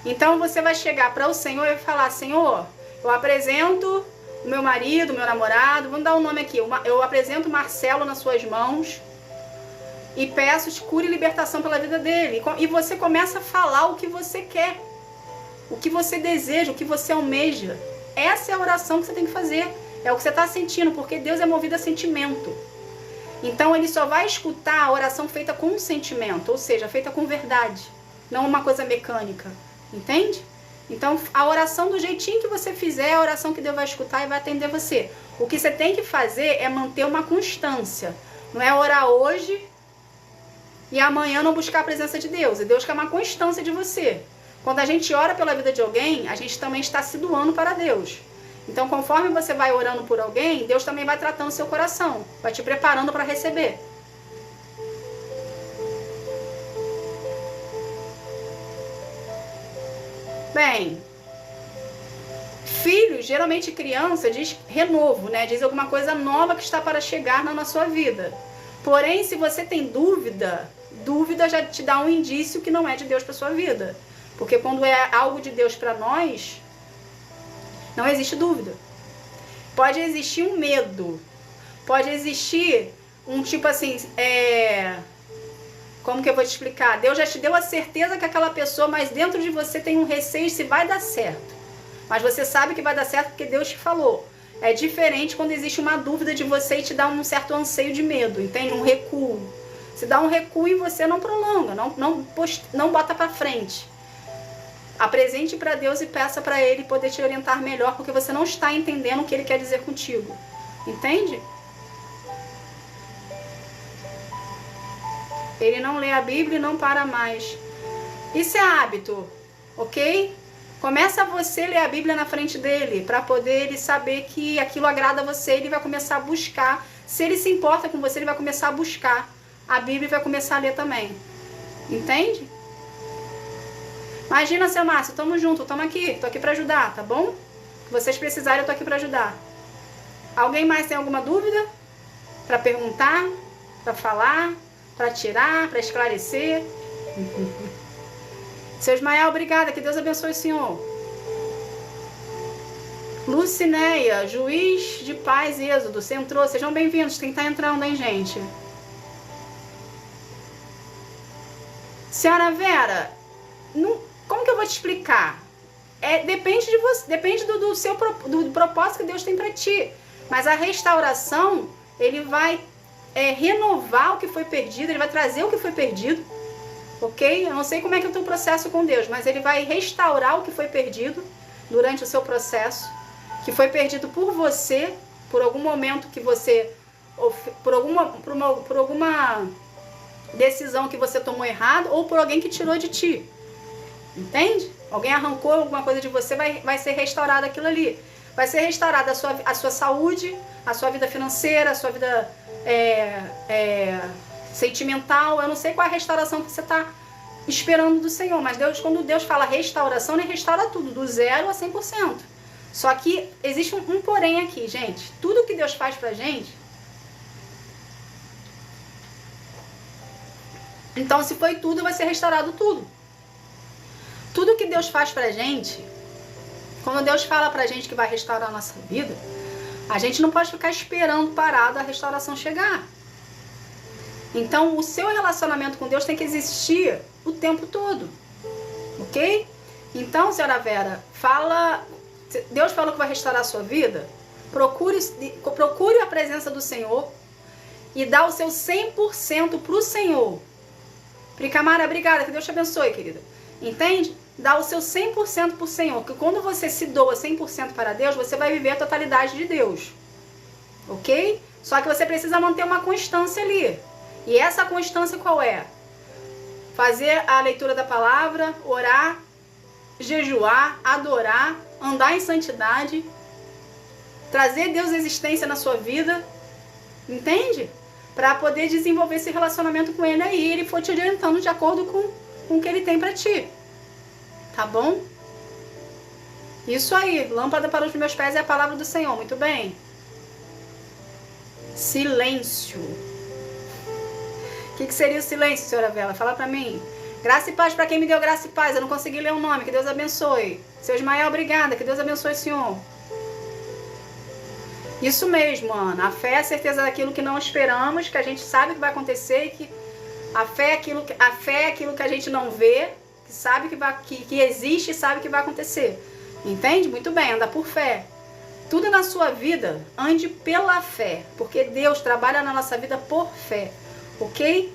Então você vai chegar para o Senhor e falar: Senhor, eu apresento o meu marido, o meu namorado, vamos dar um nome aqui, eu apresento Marcelo nas suas mãos e peço cura e libertação pela vida dele. E você começa a falar o que você quer, o que você deseja, o que você almeja. Essa é a oração que você tem que fazer. É o que você está sentindo, porque Deus é movido a sentimento. Então ele só vai escutar a oração feita com sentimento, ou seja, feita com verdade, não uma coisa mecânica. Entende? Então, a oração do jeitinho que você fizer, é a oração que Deus vai escutar e vai atender você. O que você tem que fazer é manter uma constância. Não é orar hoje e amanhã não buscar a presença de Deus. E Deus quer uma constância de você. Quando a gente ora pela vida de alguém, a gente também está se doando para Deus. Então, conforme você vai orando por alguém, Deus também vai tratando o seu coração. Vai te preparando para receber. Bem, filho, geralmente criança, diz renovo, né? Diz alguma coisa nova que está para chegar na sua vida. Porém, se você tem dúvida, dúvida já te dá um indício que não é de Deus para sua vida. Porque quando é algo de Deus para nós, não existe dúvida. Pode existir um medo, pode existir um tipo assim, como que eu vou te explicar? Deus já te deu a certeza que aquela pessoa, mas dentro de você tem um receio se vai dar certo. Mas você sabe que vai dar certo porque Deus te falou. É diferente quando existe uma dúvida de você e te dá um certo anseio de medo, entende? Um recuo. Se dá um recuo e você não prolonga, não bota pra frente. Apresente para Deus e peça para Ele poder te orientar melhor, porque você não está entendendo o que Ele quer dizer contigo. Entende? Ele não lê a Bíblia e não para mais. Isso é hábito, ok? Começa você a ler a Bíblia na frente dele, para poder ele saber que aquilo agrada a você. Ele vai começar a buscar. Se ele se importa com você, ele vai começar a buscar a Bíblia e vai começar a ler também. Entende? Imagina, seu Márcio, tamo junto, tamo aqui. Tô aqui para ajudar, tá bom? Se vocês precisarem, eu tô aqui para ajudar. Alguém mais tem alguma dúvida? Para perguntar? Para falar? Para tirar, para esclarecer. Seu Ismael, obrigada, que Deus abençoe o senhor. Lucinéia, juiz de paz e êxodo, você entrou, sejam bem-vindos, quem tá entrando, hein, gente? Senhora Vera, como que eu vou te explicar? Depende de você, depende do propósito que Deus tem para ti. Mas a restauração, ele vai renovar o que foi perdido, ele vai trazer o que foi perdido, ok? Eu não sei como é que é o teu processo com Deus, mas ele vai restaurar o que foi perdido durante o seu processo, que foi perdido por você, por algum momento que você, por alguma decisão que você tomou errado, ou por alguém que tirou de ti, entende? Alguém arrancou alguma coisa de você, vai ser restaurado aquilo ali. Vai ser restaurada a sua saúde, a sua vida financeira, a sua vida sentimental. Eu não sei qual é a restauração que você está esperando do Senhor, mas quando Deus fala restauração, Ele restaura tudo, do 0 a 100%. Só que existe um porém aqui, gente. Tudo que Deus faz pra gente... Então, se foi tudo, vai ser restaurado tudo. Tudo que Deus faz pra gente... Quando Deus fala pra gente que vai restaurar a nossa vida, a gente não pode ficar esperando parado a restauração chegar. Então, o seu relacionamento com Deus tem que existir o tempo todo. Ok? Então, senhora Vera, Deus falou que vai restaurar a sua vida. Procure a presença do Senhor e dá o seu 100% pro Senhor. Pricamara, obrigada, que Deus te abençoe, querida. Entende? Dá o seu 100% pro Senhor, que quando você se doa 100% para Deus, você vai viver a totalidade de Deus. Ok? Só que você precisa manter uma constância ali. E essa constância qual é? Fazer a leitura da palavra, orar, jejuar, adorar, andar em santidade, trazer Deus à existência na sua vida, entende? Para poder desenvolver esse relacionamento com Ele aí, Ele for te orientando de acordo com o que Ele tem para ti. Tá bom? Isso aí, lâmpada para os meus pés é a palavra do Senhor, muito bem. Silêncio. O que seria o silêncio, senhora Vela? Fala pra mim. Graça e paz para quem me deu graça e paz. Eu não consegui ler o nome, que Deus abençoe. Seu Ismael, obrigada, que Deus abençoe o senhor. Isso mesmo, Ana. A fé é a certeza daquilo que não esperamos, que a gente sabe que vai acontecer e que a fé é aquilo que a gente não vê, que sabe que existe e sabe que vai acontecer. Entende? Muito bem, anda por fé. Tudo na sua vida, ande pela fé, porque Deus trabalha na nossa vida por fé. Ok?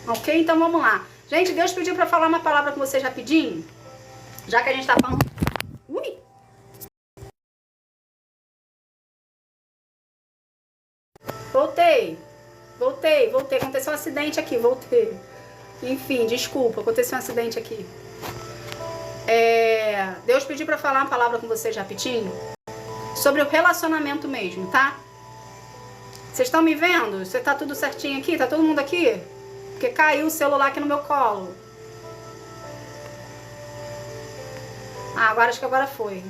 Ok? Então vamos lá. Gente, Deus pediu para falar uma palavra com vocês rapidinho. Já que a gente tá falando... Ui! Voltei. Aconteceu um acidente aqui, voltei. Enfim, desculpa, aconteceu um acidente aqui. Deus pediu pra falar uma palavra com vocês rapidinho. Sobre o relacionamento mesmo, tá? Vocês estão me vendo? Você tá tudo certinho aqui? Tá todo mundo aqui? Porque caiu o celular aqui no meu colo. Ah, agora acho que agora foi.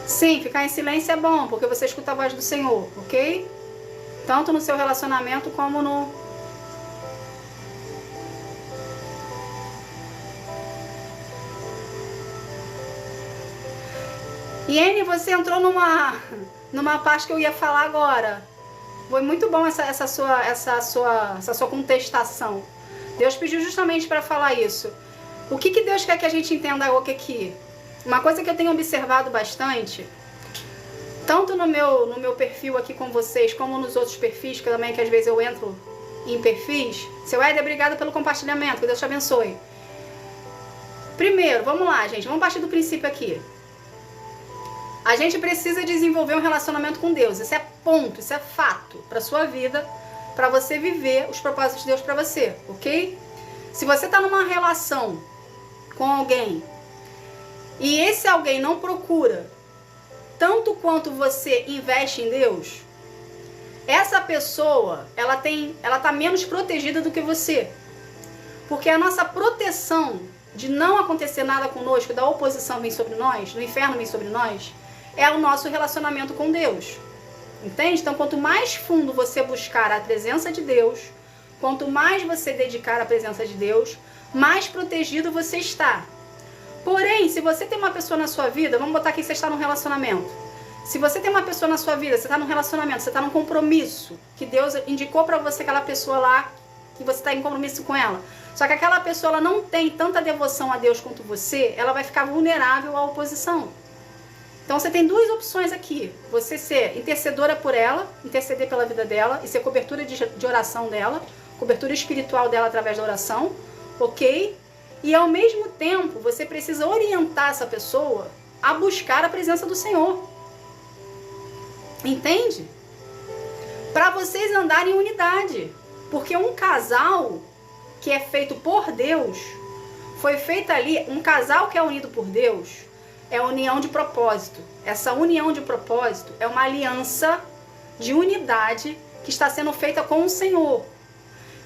Sim, ficar em silêncio é bom, porque você escuta a voz do Senhor, ok? Tanto no seu relacionamento como no... Iene, você entrou numa parte que eu ia falar agora. Foi muito bom essa sua contestação. Deus pediu justamente para falar isso. O que Deus quer que a gente entenda aqui? Uma coisa que eu tenho observado bastante, tanto no meu perfil aqui com vocês, como nos outros perfis, que também que às vezes eu entro em perfis. Seu Éder, obrigada pelo compartilhamento, que Deus te abençoe. Primeiro, vamos lá, gente, vamos partir do princípio aqui. A gente precisa desenvolver um relacionamento com Deus. Isso é ponto, isso é fato para sua vida, para você viver os propósitos de Deus para você, ok? Se você está numa relação com alguém e esse alguém não procura tanto quanto você investe em Deus, essa pessoa, ela tá menos protegida do que você. Porque a nossa proteção de não acontecer nada conosco, da oposição vir sobre nós, do inferno vir sobre nós, é o nosso relacionamento com Deus. Entende? Então, quanto mais fundo você buscar a presença de Deus, quanto mais você dedicar à presença de Deus, mais protegido você está. Porém, se você tem uma pessoa na sua vida, vamos botar aqui que você está num relacionamento. Se você tem uma pessoa na sua vida, você está num relacionamento, você está num compromisso, que Deus indicou para você aquela pessoa lá, que você está em compromisso com ela. Só que aquela pessoa ela não tem tanta devoção a Deus quanto você, ela vai ficar vulnerável à oposição. Então você tem duas opções aqui. Você ser intercedora por ela, interceder pela vida dela e ser cobertura de oração dela, cobertura espiritual dela através da oração, ok? E ao mesmo tempo você precisa orientar essa pessoa a buscar a presença do Senhor. Entende? Para vocês andarem em unidade. Porque um casal que é feito por Deus, foi feito ali, um casal que é unido por Deus, é união de propósito. Essa união de propósito é uma aliança de unidade que está sendo feita com o Senhor.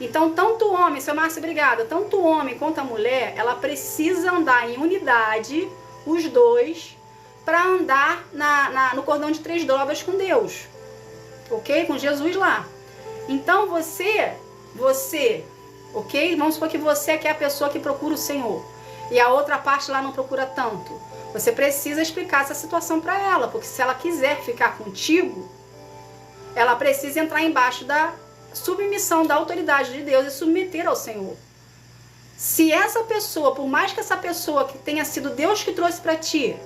Então, tanto o homem, seu Márcio, obrigada, tanto o homem quanto a mulher, ela precisa andar em unidade, os dois, para andar no cordão de 3 dobras com Deus. Ok? Com Jesus lá. Então, você, ok? Vamos supor que você é a pessoa que procura o Senhor. E a outra parte lá não procura tanto. Você precisa explicar essa situação para ela, porque se ela quiser ficar contigo, ela precisa entrar embaixo da submissão da autoridade de Deus e submeter ao Senhor. Se essa pessoa, por mais que essa pessoa que tenha sido Deus que trouxe para ti,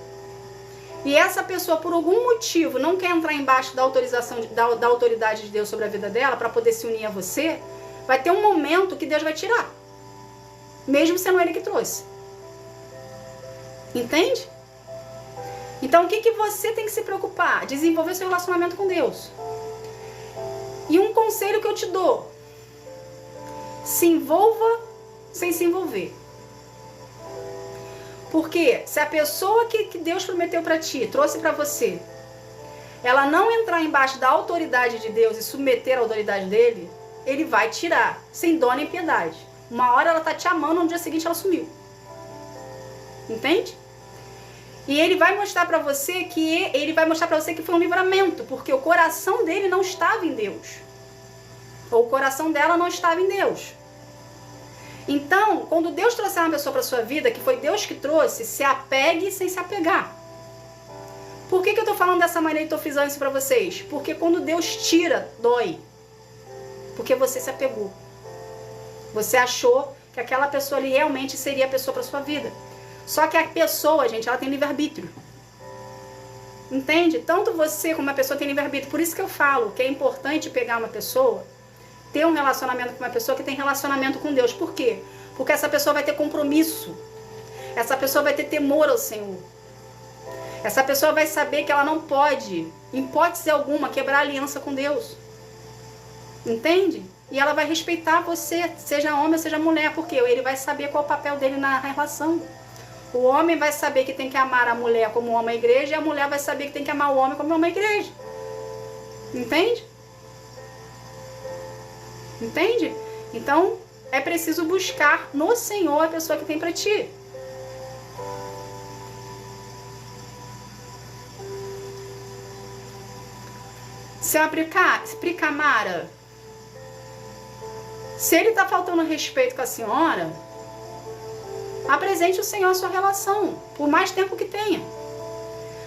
e essa pessoa por algum motivo não quer entrar embaixo da autorização da autoridade de Deus sobre a vida dela para poder se unir a você, vai ter um momento que Deus vai tirar, mesmo sendo Ele que trouxe. Entende? Então, o que você tem que se preocupar? Desenvolver seu relacionamento com Deus. E um conselho que eu te dou: se envolva sem se envolver. Porque se a pessoa que Deus prometeu para ti, trouxe para você, ela não entrar embaixo da autoridade de Deus e submeter a autoridade dele, Ele vai tirar, sem dó nem piedade. Uma hora ela tá te amando, no dia seguinte ela sumiu. Entende? E Ele vai mostrar para você que foi um livramento, porque o coração dele não estava em Deus. Ou o coração dela não estava em Deus. Então, quando Deus trouxer uma pessoa para sua vida, que foi Deus que trouxe, se apegue sem se apegar. Por que eu tô falando dessa maneira e tô frisando isso para vocês? Porque quando Deus tira, dói. Porque você se apegou. Você achou que aquela pessoa ali realmente seria a pessoa para sua vida. Só que a pessoa, gente, ela tem livre-arbítrio. Entende? Tanto você como a pessoa tem livre-arbítrio. Por isso que eu falo que é importante pegar uma pessoa ter um relacionamento com uma pessoa que tem relacionamento com Deus. Por quê? Porque essa pessoa vai ter compromisso. Essa pessoa vai ter temor ao Senhor. Essa pessoa vai saber que ela não pode, em hipótese alguma, quebrar aliança com Deus. Entende? E ela vai respeitar você, seja homem ou seja mulher, porque ele vai saber qual é o papel dele na relação. O homem vai saber que tem que amar a mulher como ama a igreja, e a mulher vai saber que tem que amar o homem como ama a igreja. Entende? Entende? Então, é preciso buscar no Senhor a pessoa que tem para ti. Seu Pricamara, se ele está faltando respeito com a senhora, apresente o Senhor a sua relação, por mais tempo que tenha.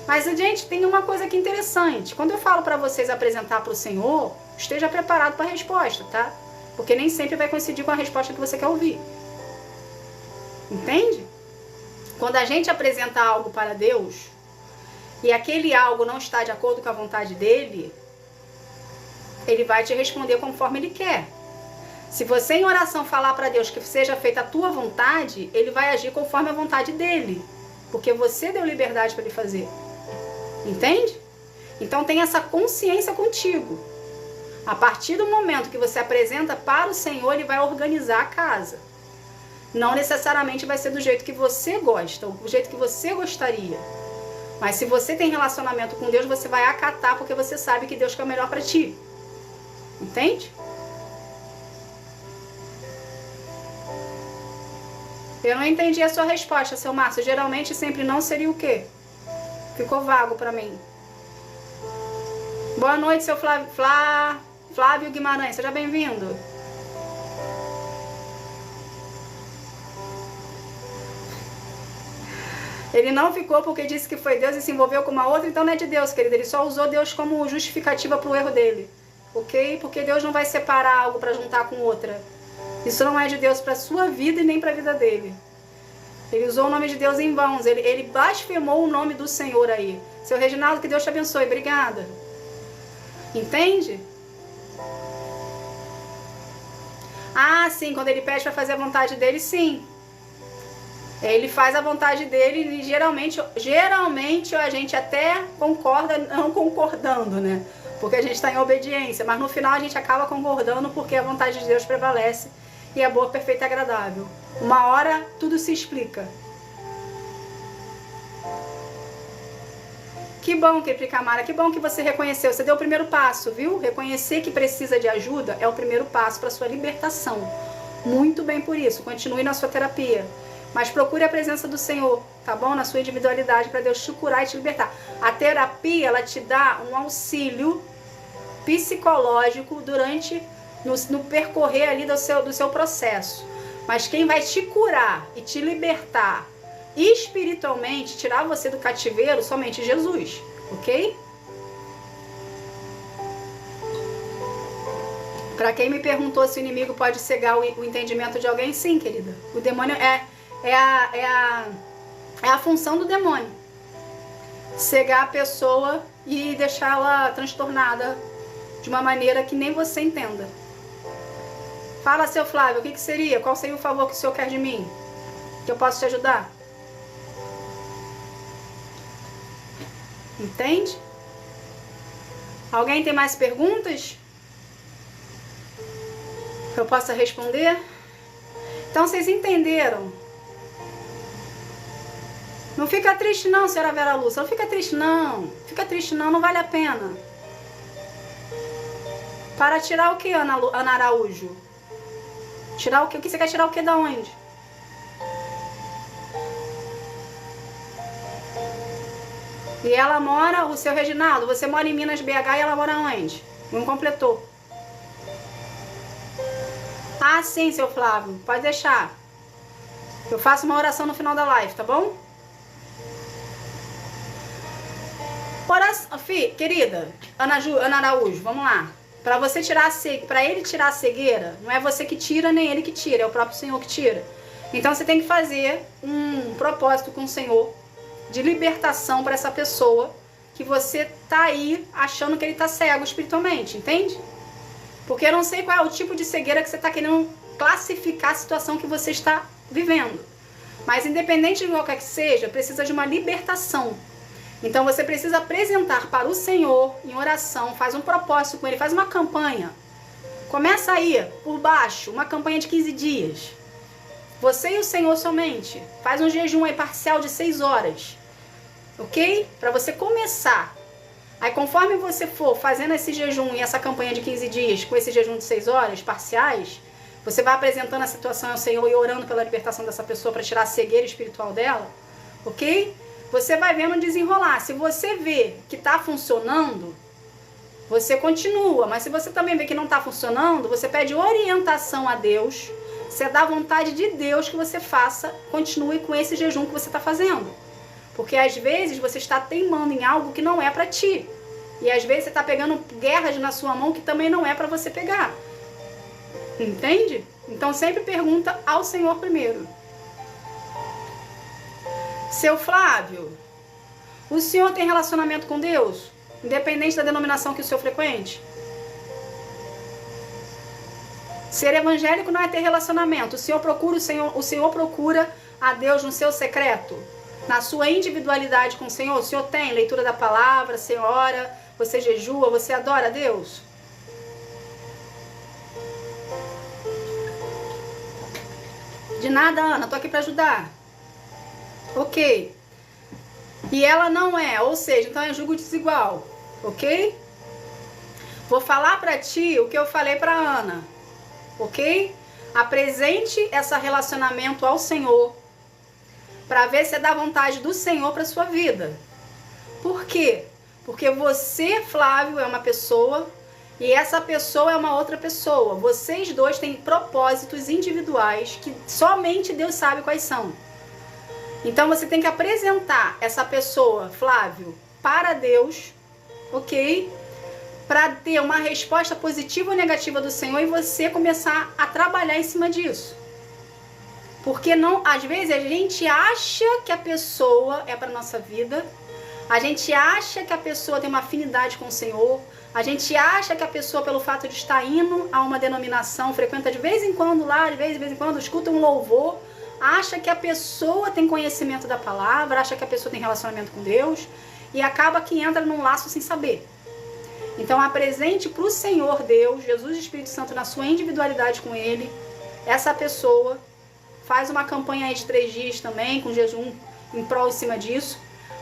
Mas, gente, tem uma coisa aqui interessante. Quando eu falo para vocês apresentar para o Senhor, esteja preparado para a resposta, tá? Porque nem sempre vai coincidir com a resposta que você quer ouvir. Entende? Quando a gente apresenta algo para Deus, e aquele algo não está de acordo com a vontade dele, ele vai te responder conforme ele quer. Se você em oração falar para Deus que seja feita a tua vontade, ele vai agir conforme a vontade dele. Porque você deu liberdade para ele fazer. Entende? Então tem essa consciência contigo. A partir do momento que você apresenta para o Senhor, ele vai organizar a casa. Não necessariamente vai ser do jeito que você gosta, ou do jeito que você gostaria. Mas se você tem relacionamento com Deus, você vai acatar porque você sabe que Deus quer o melhor para ti. Entende? Eu não entendi a sua resposta, seu Márcio. Geralmente sempre não seria o quê? Ficou vago pra mim. Boa noite, seu Flávio Guimarães. Seja bem-vindo. Ele não ficou porque disse que foi Deus e se envolveu com uma outra, então não é de Deus, querido. Ele só usou Deus como justificativa pro erro dele. Ok? Porque Deus não vai separar algo para juntar com outra. Isso não é de Deus para sua vida e nem para a vida dele. Ele usou o nome de Deus em vão. Ele blasfemou o nome do Senhor aí. Seu Reginaldo, que Deus te abençoe. Obrigada. Entende? Ah, sim. Quando ele pede para fazer a vontade dele, sim. Ele faz a vontade dele e geralmente a gente até concorda, não concordando, né? Porque a gente está em obediência, mas no final a gente acaba concordando porque a vontade de Deus prevalece e é boa, perfeita e agradável. Uma hora tudo se explica. Que bom, Kepricamara, que bom que você reconheceu. Você deu o primeiro passo, viu? Reconhecer que precisa de ajuda é o primeiro passo para sua libertação. Muito bem por isso. Continue na sua terapia. Mas procure a presença do Senhor, tá bom? Na sua individualidade, para Deus te curar e te libertar. A terapia, ela te dá um auxílio psicológico durante, no percorrer ali do seu processo. Mas quem vai te curar e te libertar espiritualmente, tirar você do cativeiro, somente Jesus, ok? Para quem me perguntou se o inimigo pode cegar o entendimento de alguém, sim, querida. O demônio é a função do demônio. Cegar a pessoa e deixá-la transtornada de uma maneira que nem você entenda. Fala, seu Flávio, o que seria? Qual seria o favor que o senhor quer de mim? Que eu posso te ajudar? Entende? Alguém tem mais perguntas? Que eu possa responder? Então, vocês entenderam? Não fica triste não, senhora Vera Lúcia. Não fica triste não. Fica triste não, não vale a pena. Para tirar o que, Ana Araújo? Tirar o que? O que você quer tirar o que da onde? E ela mora, o seu Reginaldo, você mora em Minas, BH, e ela mora onde? Não completou. Ah, sim, seu Flávio, pode deixar. Eu faço uma oração no final da live, tá bom? Oração, querida, Ana Araújo, vamos lá. Para ele tirar a cegueira, não é você que tira, nem ele que tira, é o próprio Senhor que tira. Então você tem que fazer um propósito com o Senhor de libertação para essa pessoa que você tá aí achando que ele tá cego espiritualmente, entende? Porque eu não sei qual é o tipo de cegueira que você está querendo classificar a situação que você está vivendo. Mas independente de qualquer que seja, precisa de uma libertação. Então você precisa apresentar para o Senhor em oração, faz um propósito com Ele, faz uma campanha. Começa aí, por baixo, uma campanha de 15 dias. Você e o Senhor somente. Faz um jejum aí parcial de 6 horas. Ok? Para você começar. Aí conforme você for fazendo esse jejum e essa campanha de 15 dias, com esse jejum de 6 horas parciais, você vai apresentando a situação ao Senhor e orando pela libertação dessa pessoa para tirar a cegueira espiritual dela. Ok? Você vai vendo desenrolar. Se você vê que está funcionando, você continua. Mas se você também vê que não está funcionando, você pede orientação a Deus. Você dá vontade de Deus que você faça, continue com esse jejum que você está fazendo. Porque às vezes você está teimando em algo que não é para ti. E às vezes você está pegando guerras na sua mão que também não é para você pegar. Entende? Então sempre pergunta ao Senhor primeiro. Seu Flávio, o senhor tem relacionamento com Deus? Independente da denominação que o senhor frequente? Ser evangélico não é ter relacionamento. O senhor procura a Deus no seu secreto? Na sua individualidade com o Senhor? O senhor tem leitura da palavra, você ora, você jejua, você adora a Deus? De nada, Ana, tô aqui para ajudar. Ok. E ela não é, ou seja, então é julgo desigual, ok? Vou falar para ti o que eu falei para Ana, ok? Apresente esse relacionamento ao Senhor, para ver se dá vontade do Senhor para sua vida. Por quê? Porque você, Flávio, é uma pessoa e essa pessoa é uma outra pessoa. Vocês dois têm propósitos individuais que somente Deus sabe quais são. Então você tem que apresentar essa pessoa, Flávio, para Deus, ok? Para ter uma resposta positiva ou negativa do Senhor e você começar a trabalhar em cima disso. Porque não, às vezes a gente acha que a pessoa é para nossa vida, a gente acha que a pessoa tem uma afinidade com o Senhor, a gente acha que a pessoa, pelo fato de estar indo a uma denominação, frequenta de vez em quando lá, de vez em quando, escuta um louvor, acha que a pessoa tem conhecimento da palavra, acha que a pessoa tem relacionamento com Deus e acaba que entra num laço sem saber. Então apresente para o Senhor Deus, Jesus e Espírito Santo, na sua individualidade com Ele, essa pessoa. Faz uma campanha aí de 3 dias também, com jejum em prol em cima disso,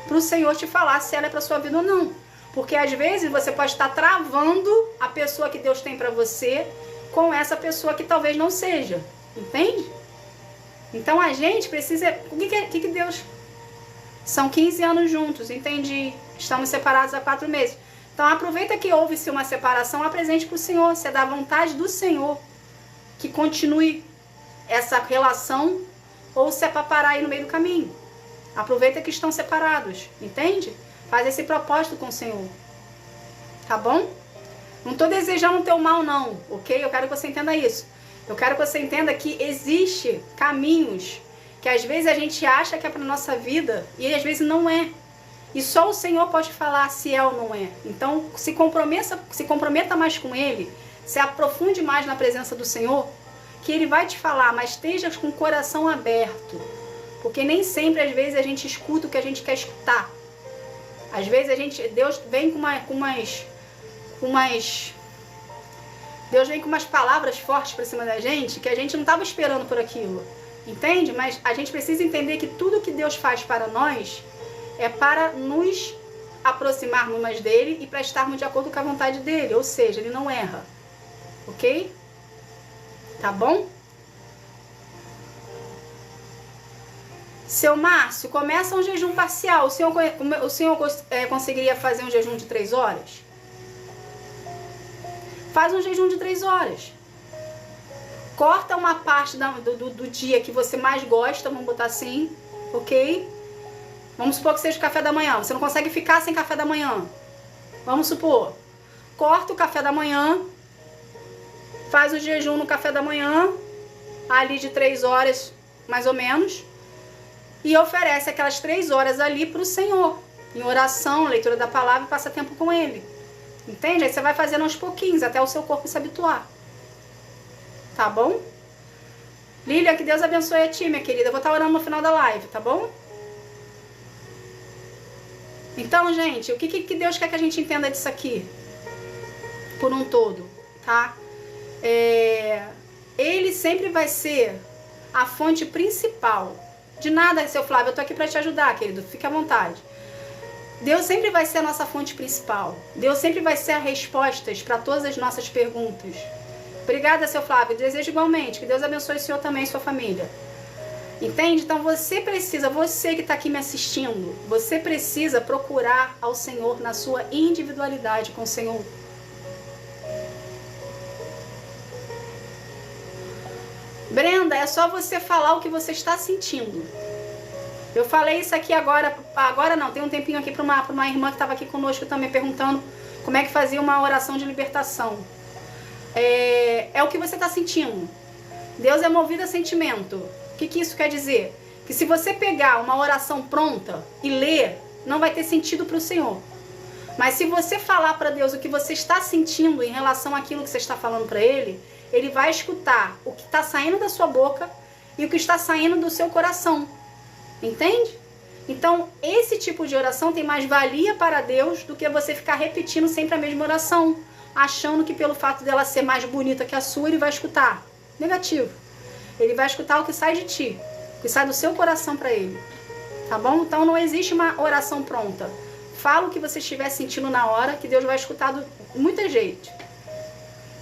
para o Senhor te falar se ela é para sua vida ou não. Porque às vezes você pode estar travando a pessoa que Deus tem para você com essa pessoa que talvez não seja. Entende? Então a gente precisa... O que Deus... São 15 anos juntos, entendi. Estamos separados há 4 meses. Então aproveita que houve-se uma separação, apresente para o Senhor. Você dá vontade do Senhor que continue essa relação ou se é para parar aí no meio do caminho. Aproveita que estão separados, entende? Faz esse propósito com o Senhor. Tá bom? Não estou desejando o teu mal não, ok? Eu quero que você entenda isso. Eu quero que você entenda que existe caminhos que às vezes a gente acha que é para nossa vida e às vezes não é. E só o Senhor pode falar se é ou não é. Então se comprometa mais com Ele, se aprofunde mais na presença do Senhor, que Ele vai te falar, mas esteja com o coração aberto. Porque nem sempre, às vezes, a gente escuta o que a gente quer escutar. Às vezes, Deus vem com umas palavras fortes para cima da gente, que a gente não estava esperando por aquilo. Entende? Mas a gente precisa entender que tudo que Deus faz para nós é para nos aproximarmos mais dele e para estarmos de acordo com a vontade dele. Ou seja, ele não erra. Ok? Tá bom? Seu Márcio, começa um jejum parcial. O senhor conseguiria fazer um jejum de 3 horas? Faz um jejum de 3 horas. Corta uma parte do dia que você mais gosta, vamos botar assim, ok? Vamos supor que seja o café da manhã. Você não consegue ficar sem café da manhã. Vamos supor. Corta o café da manhã. Faz o jejum no café da manhã, ali de 3 horas, mais ou menos, e oferece aquelas 3 horas ali para o Senhor, em oração, leitura da palavra, e passa tempo com Ele, Entende? Aí você vai fazendo aos pouquinhos, até o seu corpo se habituar. Tá bom? Lília, que Deus abençoe a ti, minha querida. Eu vou estar orando no final da live, tá bom? Então, gente, o que Deus quer que a gente entenda disso aqui? Por um todo, tá? Ele sempre vai ser a fonte principal. De nada, seu Flávio, eu tô aqui pra te ajudar, querido. Fique à vontade. Deus sempre vai ser a nossa fonte principal. Deus sempre vai ser as respostas para todas as nossas perguntas. Obrigada, seu Flávio. Desejo igualmente. Que Deus abençoe o senhor também e sua família. Entende? Então você que está aqui me assistindo, você precisa procurar ao Senhor na sua individualidade com o Senhor. Brenda, é só você falar o que você está sentindo. Eu falei isso aqui agora não, tem um tempinho aqui para uma irmã que estava aqui conosco também perguntando como é que fazia uma oração de libertação. É o que você está sentindo. Deus é movido a sentimento. O que isso quer dizer? Que se você pegar uma oração pronta e ler, não vai ter sentido para o Senhor. Mas se você falar para Deus o que você está sentindo em relação àquilo que você está falando para Ele, Ele vai escutar o que está saindo da sua boca e o que está saindo do seu coração. Entende? Então, esse tipo de oração tem mais valia para Deus do que você ficar repetindo sempre a mesma oração, achando que pelo fato dela ser mais bonita que a sua, Ele vai escutar. Negativo. Ele vai escutar o que sai de ti, o que sai do seu coração para Ele. Tá bom? Então não existe uma oração pronta. Fala o que você estiver sentindo na hora, que Deus vai escutar de muita gente.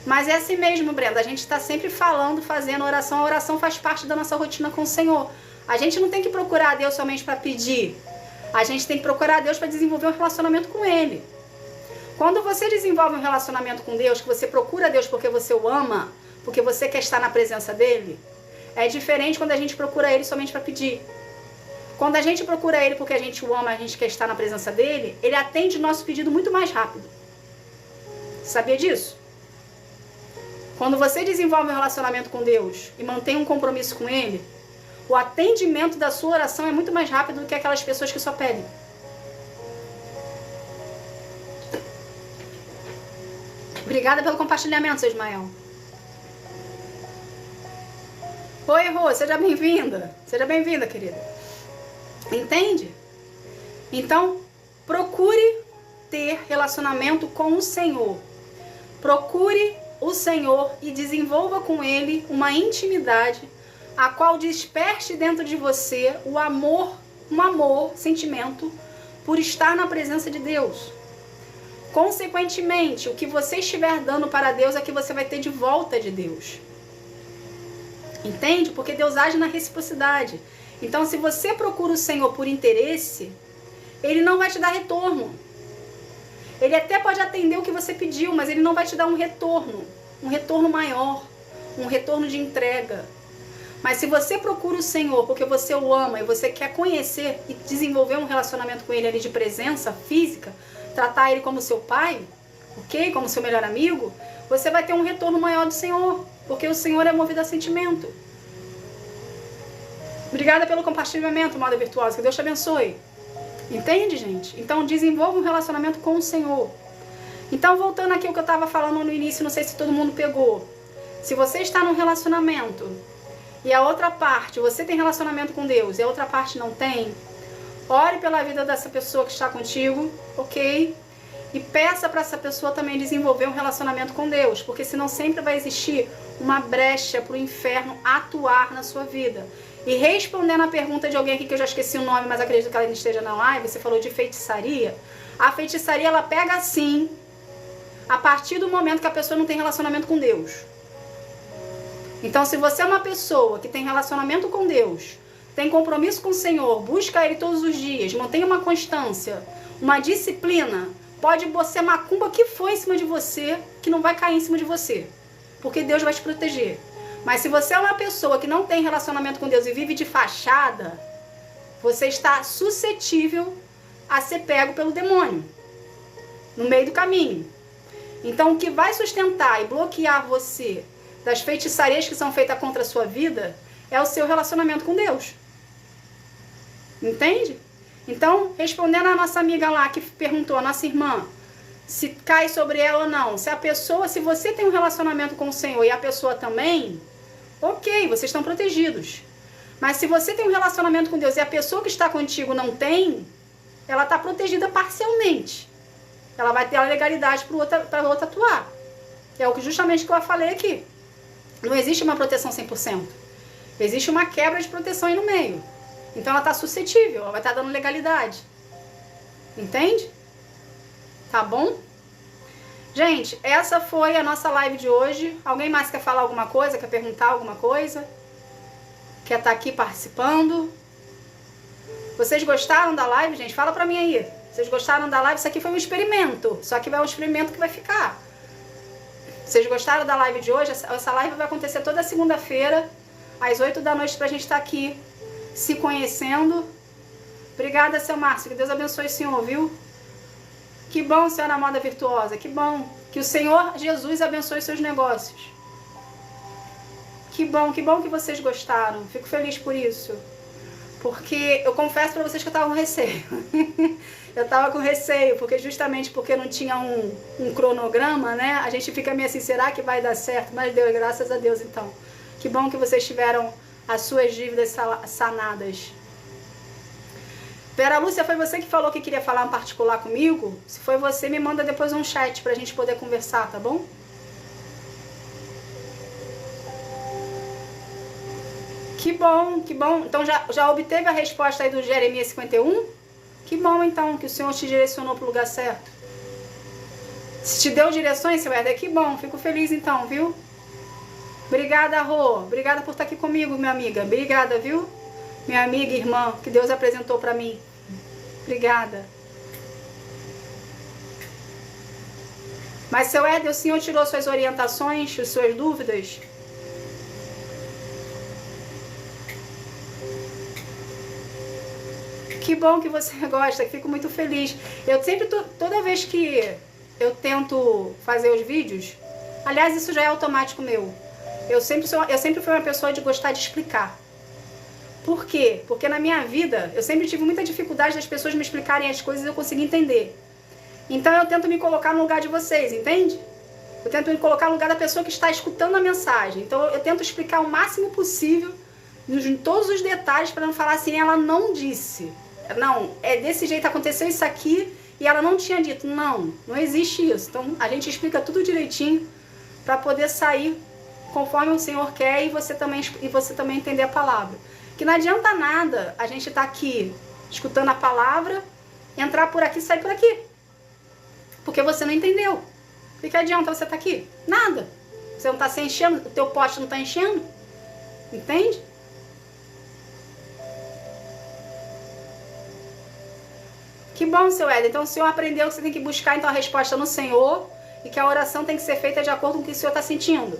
Mas é assim mesmo, Brenda. A gente está sempre falando, fazendo oração. A oração faz parte da nossa rotina com o Senhor. A gente não tem que procurar a Deus somente para pedir. A gente tem que procurar a Deus para desenvolver um relacionamento com Ele. Quando você desenvolve um relacionamento com Deus, que você procura a Deus porque você o ama, porque você quer estar na presença dEle, é diferente quando a gente procura Ele somente para pedir. Quando a gente procura Ele porque a gente o ama, a gente quer estar na presença dEle, Ele atende o nosso pedido muito mais rápido. Sabia disso? Quando você desenvolve um relacionamento com Deus e mantém um compromisso com Ele, o atendimento da sua oração é muito mais rápido do que aquelas pessoas que só pedem. Obrigada pelo compartilhamento, seu Ismael. Oi, Rô, seja bem-vinda. Seja bem-vinda, querida. Entende? Então, procure ter relacionamento com o Senhor. Procure o Senhor e desenvolva com Ele uma intimidade a qual desperte dentro de você o amor, sentimento por estar na presença de Deus. Consequentemente, o que você estiver dando para Deus é que você vai ter de volta de Deus. Entende? Porque Deus age na reciprocidade. Então, se você procura o Senhor por interesse, Ele não vai te dar retorno. Ele até pode atender o que você pediu, mas Ele não vai te dar um retorno maior, um retorno de entrega. Mas se você procura o Senhor porque você o ama e você quer conhecer e desenvolver um relacionamento com Ele ali de presença física, tratar Ele como seu pai, ok? Como seu melhor amigo, você vai ter um retorno maior do Senhor, porque o Senhor é movido a sentimento. Obrigada pelo compartilhamento, moda virtuosa, que Deus te abençoe. Entende, gente? Então desenvolva um relacionamento com o Senhor. Então, voltando aqui ao que eu estava falando no início, não sei se todo mundo pegou. Se você está num relacionamento e a outra parte, você tem relacionamento com Deus e a outra parte não tem, ore pela vida dessa pessoa que está contigo, ok? E peça para essa pessoa também desenvolver um relacionamento com Deus, porque senão sempre vai existir uma brecha para o inferno atuar na sua vida. E respondendo a pergunta de alguém aqui que eu já esqueci o nome, mas acredito que ela ainda esteja na live, você falou de feitiçaria. A feitiçaria, ela pega assim, a partir do momento que a pessoa não tem relacionamento com Deus. Então, se você é uma pessoa que tem relacionamento com Deus, tem compromisso com o Senhor, busca Ele todos os dias, mantém uma constância, uma disciplina, pode ser macumba que for em cima de você, que não vai cair em cima de você, porque Deus vai te proteger. Mas se você é uma pessoa que não tem relacionamento com Deus e vive de fachada, você está suscetível a ser pego pelo demônio, no meio do caminho. Então, o que vai sustentar e bloquear você das feitiçarias que são feitas contra a sua vida é o seu relacionamento com Deus. Entende? Então, respondendo a nossa amiga lá que perguntou, a nossa irmã, se cai sobre ela ou não. Se a pessoa, se você tem um relacionamento com o Senhor e a pessoa também, ok, vocês estão protegidos. Mas se você tem um relacionamento com Deus e a pessoa que está contigo não tem, ela está protegida parcialmente. Ela vai ter a legalidade para outra atuar. É o que justamente que eu falei aqui. Não existe uma proteção 100%. Existe uma quebra de proteção aí no meio. Então ela está suscetível, ela vai estar dando legalidade. Entende? Tá bom? Gente, essa foi a nossa live de hoje. Alguém mais quer falar alguma coisa? Quer perguntar alguma coisa? Quer estar aqui participando? Vocês gostaram da live, gente? Fala pra mim aí. Vocês gostaram da live? Isso aqui foi um experimento. Só que é um experimento que vai ficar. Vocês gostaram da live de hoje? Essa live vai acontecer toda segunda-feira, às 8 da noite, pra gente estar aqui se conhecendo. Obrigada, seu Márcio. Que Deus abençoe o senhor, viu? Que bom, senhora Moda Virtuosa. Que bom. Que o Senhor Jesus abençoe seus negócios. Que bom que vocês gostaram. Fico feliz por isso. Porque eu confesso pra vocês que eu tava com receio. Eu tava com receio, porque justamente porque não tinha um cronograma, né? A gente fica meio assim, será que vai dar certo? Mas deu, graças a Deus, então. Que bom que vocês tiveram as suas dívidas sanadas. Vera Lúcia, foi você que falou que queria falar em particular comigo? Se foi você, me manda depois um chat pra gente poder conversar, tá bom? Que bom, que bom. Então já obteve a resposta aí do Jeremias 51? Que bom então, que o Senhor te direcionou pro lugar certo. Se te deu direções, seu Éder, que bom. Fico feliz então, viu? Obrigada, Rô. Obrigada por estar aqui comigo, minha amiga. Obrigada, viu? Minha amiga e irmã, que Deus apresentou pra mim. Obrigada. Mas, seu Éder, o Senhor tirou suas orientações, suas dúvidas? Que bom que você gosta, fico muito feliz. Eu sempre, toda vez que eu tento fazer os vídeos, aliás, isso já é automático meu. Eu sempre fui uma pessoa de gostar de explicar. Por quê? Porque na minha vida, eu sempre tive muita dificuldade das pessoas me explicarem as coisas e eu conseguir entender. Então eu tento me colocar no lugar de vocês, entende? Eu tento me colocar no lugar da pessoa que está escutando a mensagem. Então eu tento explicar o máximo possível, em todos os detalhes, para não falar assim, ela não disse. Não, é desse jeito, aconteceu isso aqui e ela não tinha dito. Não, não existe isso. Então a gente explica tudo direitinho para poder sair conforme o Senhor quer e você também entender a palavra. Que não adianta nada a gente estar aqui escutando a palavra, entrar por aqui e sair por aqui. Porque você não entendeu. O que adianta você estar aqui? Nada. Você não está se enchendo, o teu pote não está enchendo. Entende? Que bom, seu Éder. Então o senhor aprendeu que você tem que buscar então a resposta no Senhor e que a oração tem que ser feita de acordo com o que o senhor está sentindo.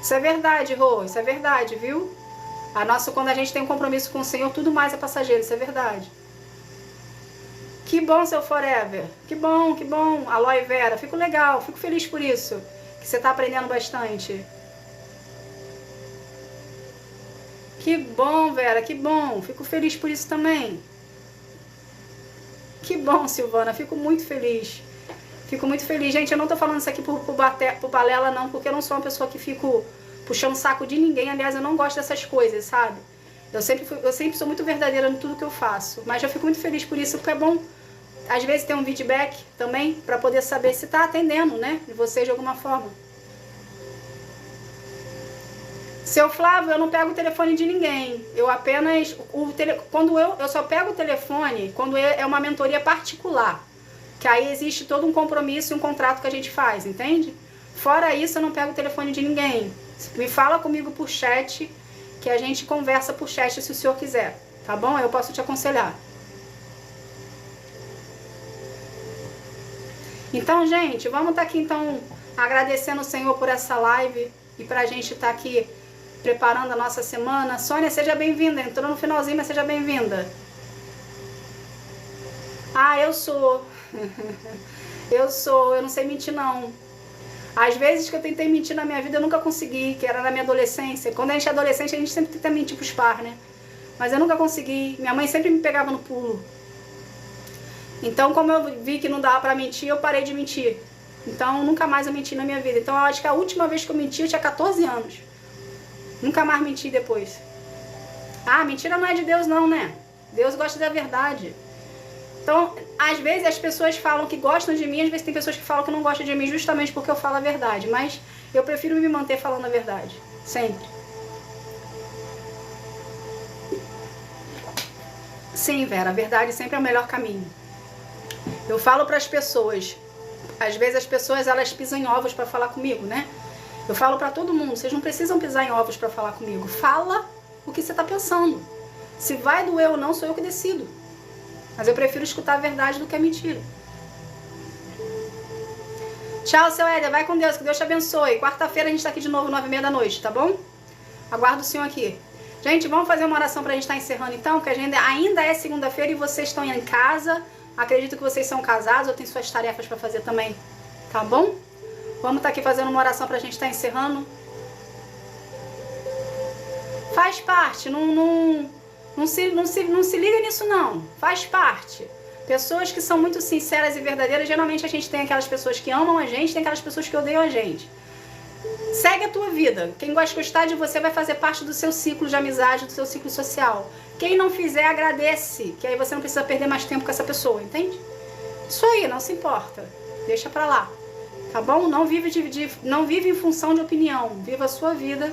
Isso é verdade, Rô. Isso é verdade, viu? Quando a gente tem um compromisso com o Senhor, tudo mais é passageiro. Isso é verdade. Que bom, seu Forever. Que bom, que bom. Aloe Vera. Fico legal, fico feliz por isso. Que você está aprendendo bastante. Que bom, Vera, que bom. Fico feliz por isso também. Que bom, Silvana. Fico muito feliz. Fico muito feliz. Gente, eu não tô falando isso aqui por balela, não, porque eu não sou uma pessoa que fico puxando o saco de ninguém. Aliás, eu não gosto dessas coisas, sabe? Eu sempre sou muito verdadeira em tudo que eu faço. Mas eu fico muito feliz por isso, porque é bom, às vezes, ter um feedback também, pra poder saber se tá atendendo, né? De vocês de alguma forma. Seu Flávio, eu não pego o telefone de ninguém. Eu apenas... eu só pego o telefone quando é uma mentoria particular. Que aí existe todo um compromisso e um contrato que a gente faz, entende? Fora isso, eu não pego o telefone de ninguém. Me fala comigo por chat, que a gente conversa por chat se o senhor quiser, tá bom? Eu posso te aconselhar. Então, gente, vamos estar aqui, então, agradecendo o Senhor por essa live e pra gente estar aqui preparando a nossa semana. Sônia, seja bem-vinda. Entrou no finalzinho, mas seja bem-vinda. Ah, eu sou. Eu não sei mentir, não. Às vezes que eu tentei mentir na minha vida, eu nunca consegui, que era na minha adolescência. Quando a gente é adolescente, a gente sempre tenta mentir pros par, né? Mas eu nunca consegui. Minha mãe sempre me pegava no pulo. Então, como eu vi que não dava pra mentir, eu parei de mentir. Então, nunca mais eu menti na minha vida. Então, eu acho que a última vez que eu menti, eu tinha 14 anos. Nunca mais menti depois. Ah, mentira não é de Deus não, né? Deus gosta da verdade. Então, às vezes as pessoas falam que gostam de mim, às vezes tem pessoas que falam que não gostam de mim justamente porque eu falo a verdade. Mas eu prefiro me manter falando a verdade. Sempre. Sim, Vera, a verdade sempre é o melhor caminho. Eu falo para as pessoas, às vezes as pessoas elas pisam em ovos para falar comigo, né? Eu falo para todo mundo, vocês não precisam pisar em ovos para falar comigo. Fala o que você está pensando. Se vai doer ou não, sou eu que decido. Mas eu prefiro escutar a verdade do que a mentira. Tchau, seu Éder. Vai com Deus. Que Deus te abençoe. Quarta-feira a gente tá aqui de novo, 9h30 da noite, tá bom? Aguardo o senhor aqui. Gente, vamos fazer uma oração pra gente estar encerrando então, que a gente ainda é segunda-feira e vocês estão em casa. Acredito que vocês são casados ou têm suas tarefas pra fazer também, tá bom? Vamos estar aqui fazendo uma oração pra gente estar encerrando. Faz parte, não se liga nisso não, faz parte. Pessoas que são muito sinceras e verdadeiras, geralmente a gente tem aquelas pessoas que amam a gente, tem aquelas pessoas que odeiam a gente. Segue a tua vida, quem gosta de gostar de você vai fazer parte do seu ciclo de amizade, do seu ciclo social. Quem não fizer, agradece, que aí você não precisa perder mais tempo com essa pessoa, entende? Isso aí, não se importa, deixa pra lá, tá bom? Não vive em função de opinião, viva a sua vida.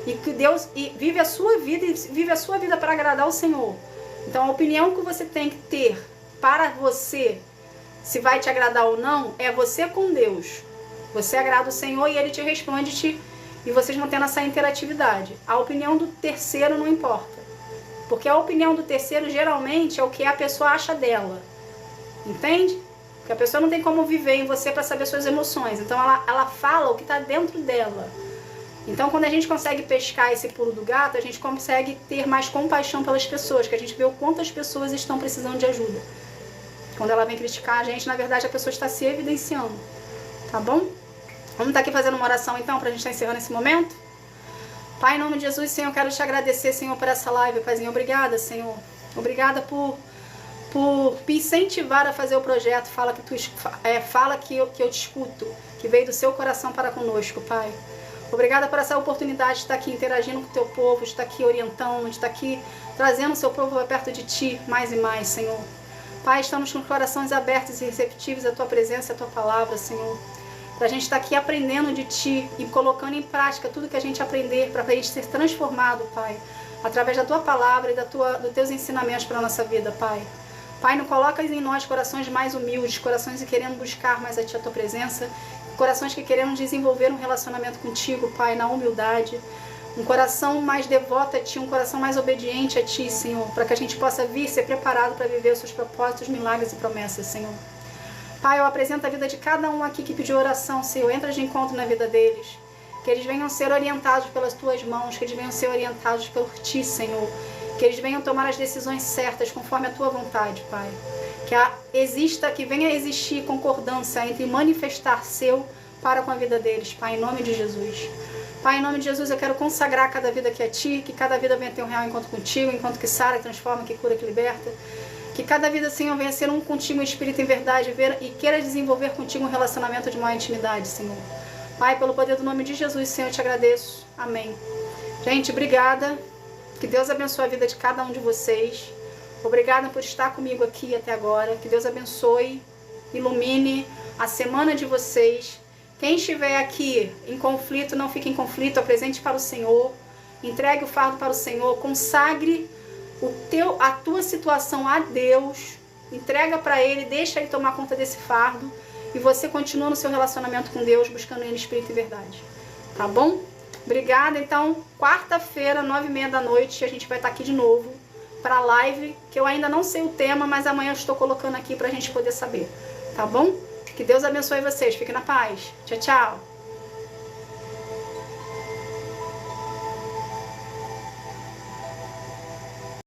E que Deus vive a sua vida para agradar o Senhor. Então a opinião que você tem que ter para você, se vai te agradar ou não, é você com Deus. Você agrada o Senhor e Ele te responde e vocês vão tendo essa interatividade. A opinião do terceiro não importa. Porque a opinião do terceiro geralmente é o que a pessoa acha dela. Entende? Porque a pessoa não tem como viver em você para saber suas emoções. Então ela fala o que está dentro dela. Então, quando a gente consegue pescar esse pulo do gato, a gente consegue ter mais compaixão pelas pessoas, que a gente vê o quanto as pessoas estão precisando de ajuda. Quando ela vem criticar a gente, na verdade, a pessoa está se evidenciando. Tá bom? Vamos estar aqui fazendo uma oração, então, para a gente estar encerrando esse momento? Pai, em nome de Jesus, Senhor, eu quero te agradecer, Senhor, por essa live, Paizinho. Obrigada, Senhor. Obrigada por me incentivar a fazer o projeto. Fala que eu te escuto, que veio do seu coração para conosco, Pai. Obrigada por essa oportunidade de estar aqui interagindo com o teu povo, de estar aqui orientando, de estar aqui trazendo o seu povo para perto de ti mais e mais, Senhor. Pai, estamos com corações abertos e receptivos à tua presença e à tua palavra, Senhor. Para a gente estar aqui aprendendo de ti e colocando em prática tudo que a gente aprender, para a gente ser transformado, Pai, através da tua palavra e dos teus ensinamentos para a nossa vida, Pai. Pai, não colocas em nós corações mais humildes, corações que querendo buscar mais a ti, a tua presença, corações que querendo desenvolver um relacionamento contigo, Pai, na humildade, um coração mais devoto a ti, um coração mais obediente a ti, Senhor, para que a gente possa vir ser preparado para viver os seus propósitos, milagres e promessas, Senhor. Pai, eu apresento a vida de cada um aqui que pediu oração, Senhor, entra de encontro na vida deles, que eles venham ser orientados pelas tuas mãos, que eles venham ser orientados por ti, Senhor, que eles venham tomar as decisões certas conforme a tua vontade, Pai. Que venha a existir concordância entre manifestar seu para com a vida deles, Pai, em nome de Jesus. Pai, em nome de Jesus, eu quero consagrar cada vida aqui a ti, que cada vida venha ter um real encontro contigo, enquanto que sara, transforma, que cura, que liberta. Que cada vida, Senhor, venha ser um contigo em espírito e em verdade, e queira desenvolver contigo um relacionamento de maior intimidade, Senhor. Pai, pelo poder do nome de Jesus, Senhor, eu te agradeço. Amém. Gente, obrigada. Que Deus abençoe a vida de cada um de vocês. Obrigada por estar comigo aqui até agora. Que Deus abençoe, ilumine a semana de vocês. Quem estiver aqui em conflito, não fique em conflito, apresente para o Senhor. Entregue o fardo para o Senhor. Consagre a tua situação a Deus. Entrega para Ele, deixa Ele tomar conta desse fardo. E você continua no seu relacionamento com Deus, buscando Ele em espírito e verdade. Tá bom? Obrigada. Então, quarta-feira, 9h30 da noite, a gente vai estar aqui de novo para a live, que eu ainda não sei o tema, mas amanhã eu estou colocando aqui para a gente poder saber, tá bom? Que Deus abençoe vocês, fiquem na paz. Tchau, tchau.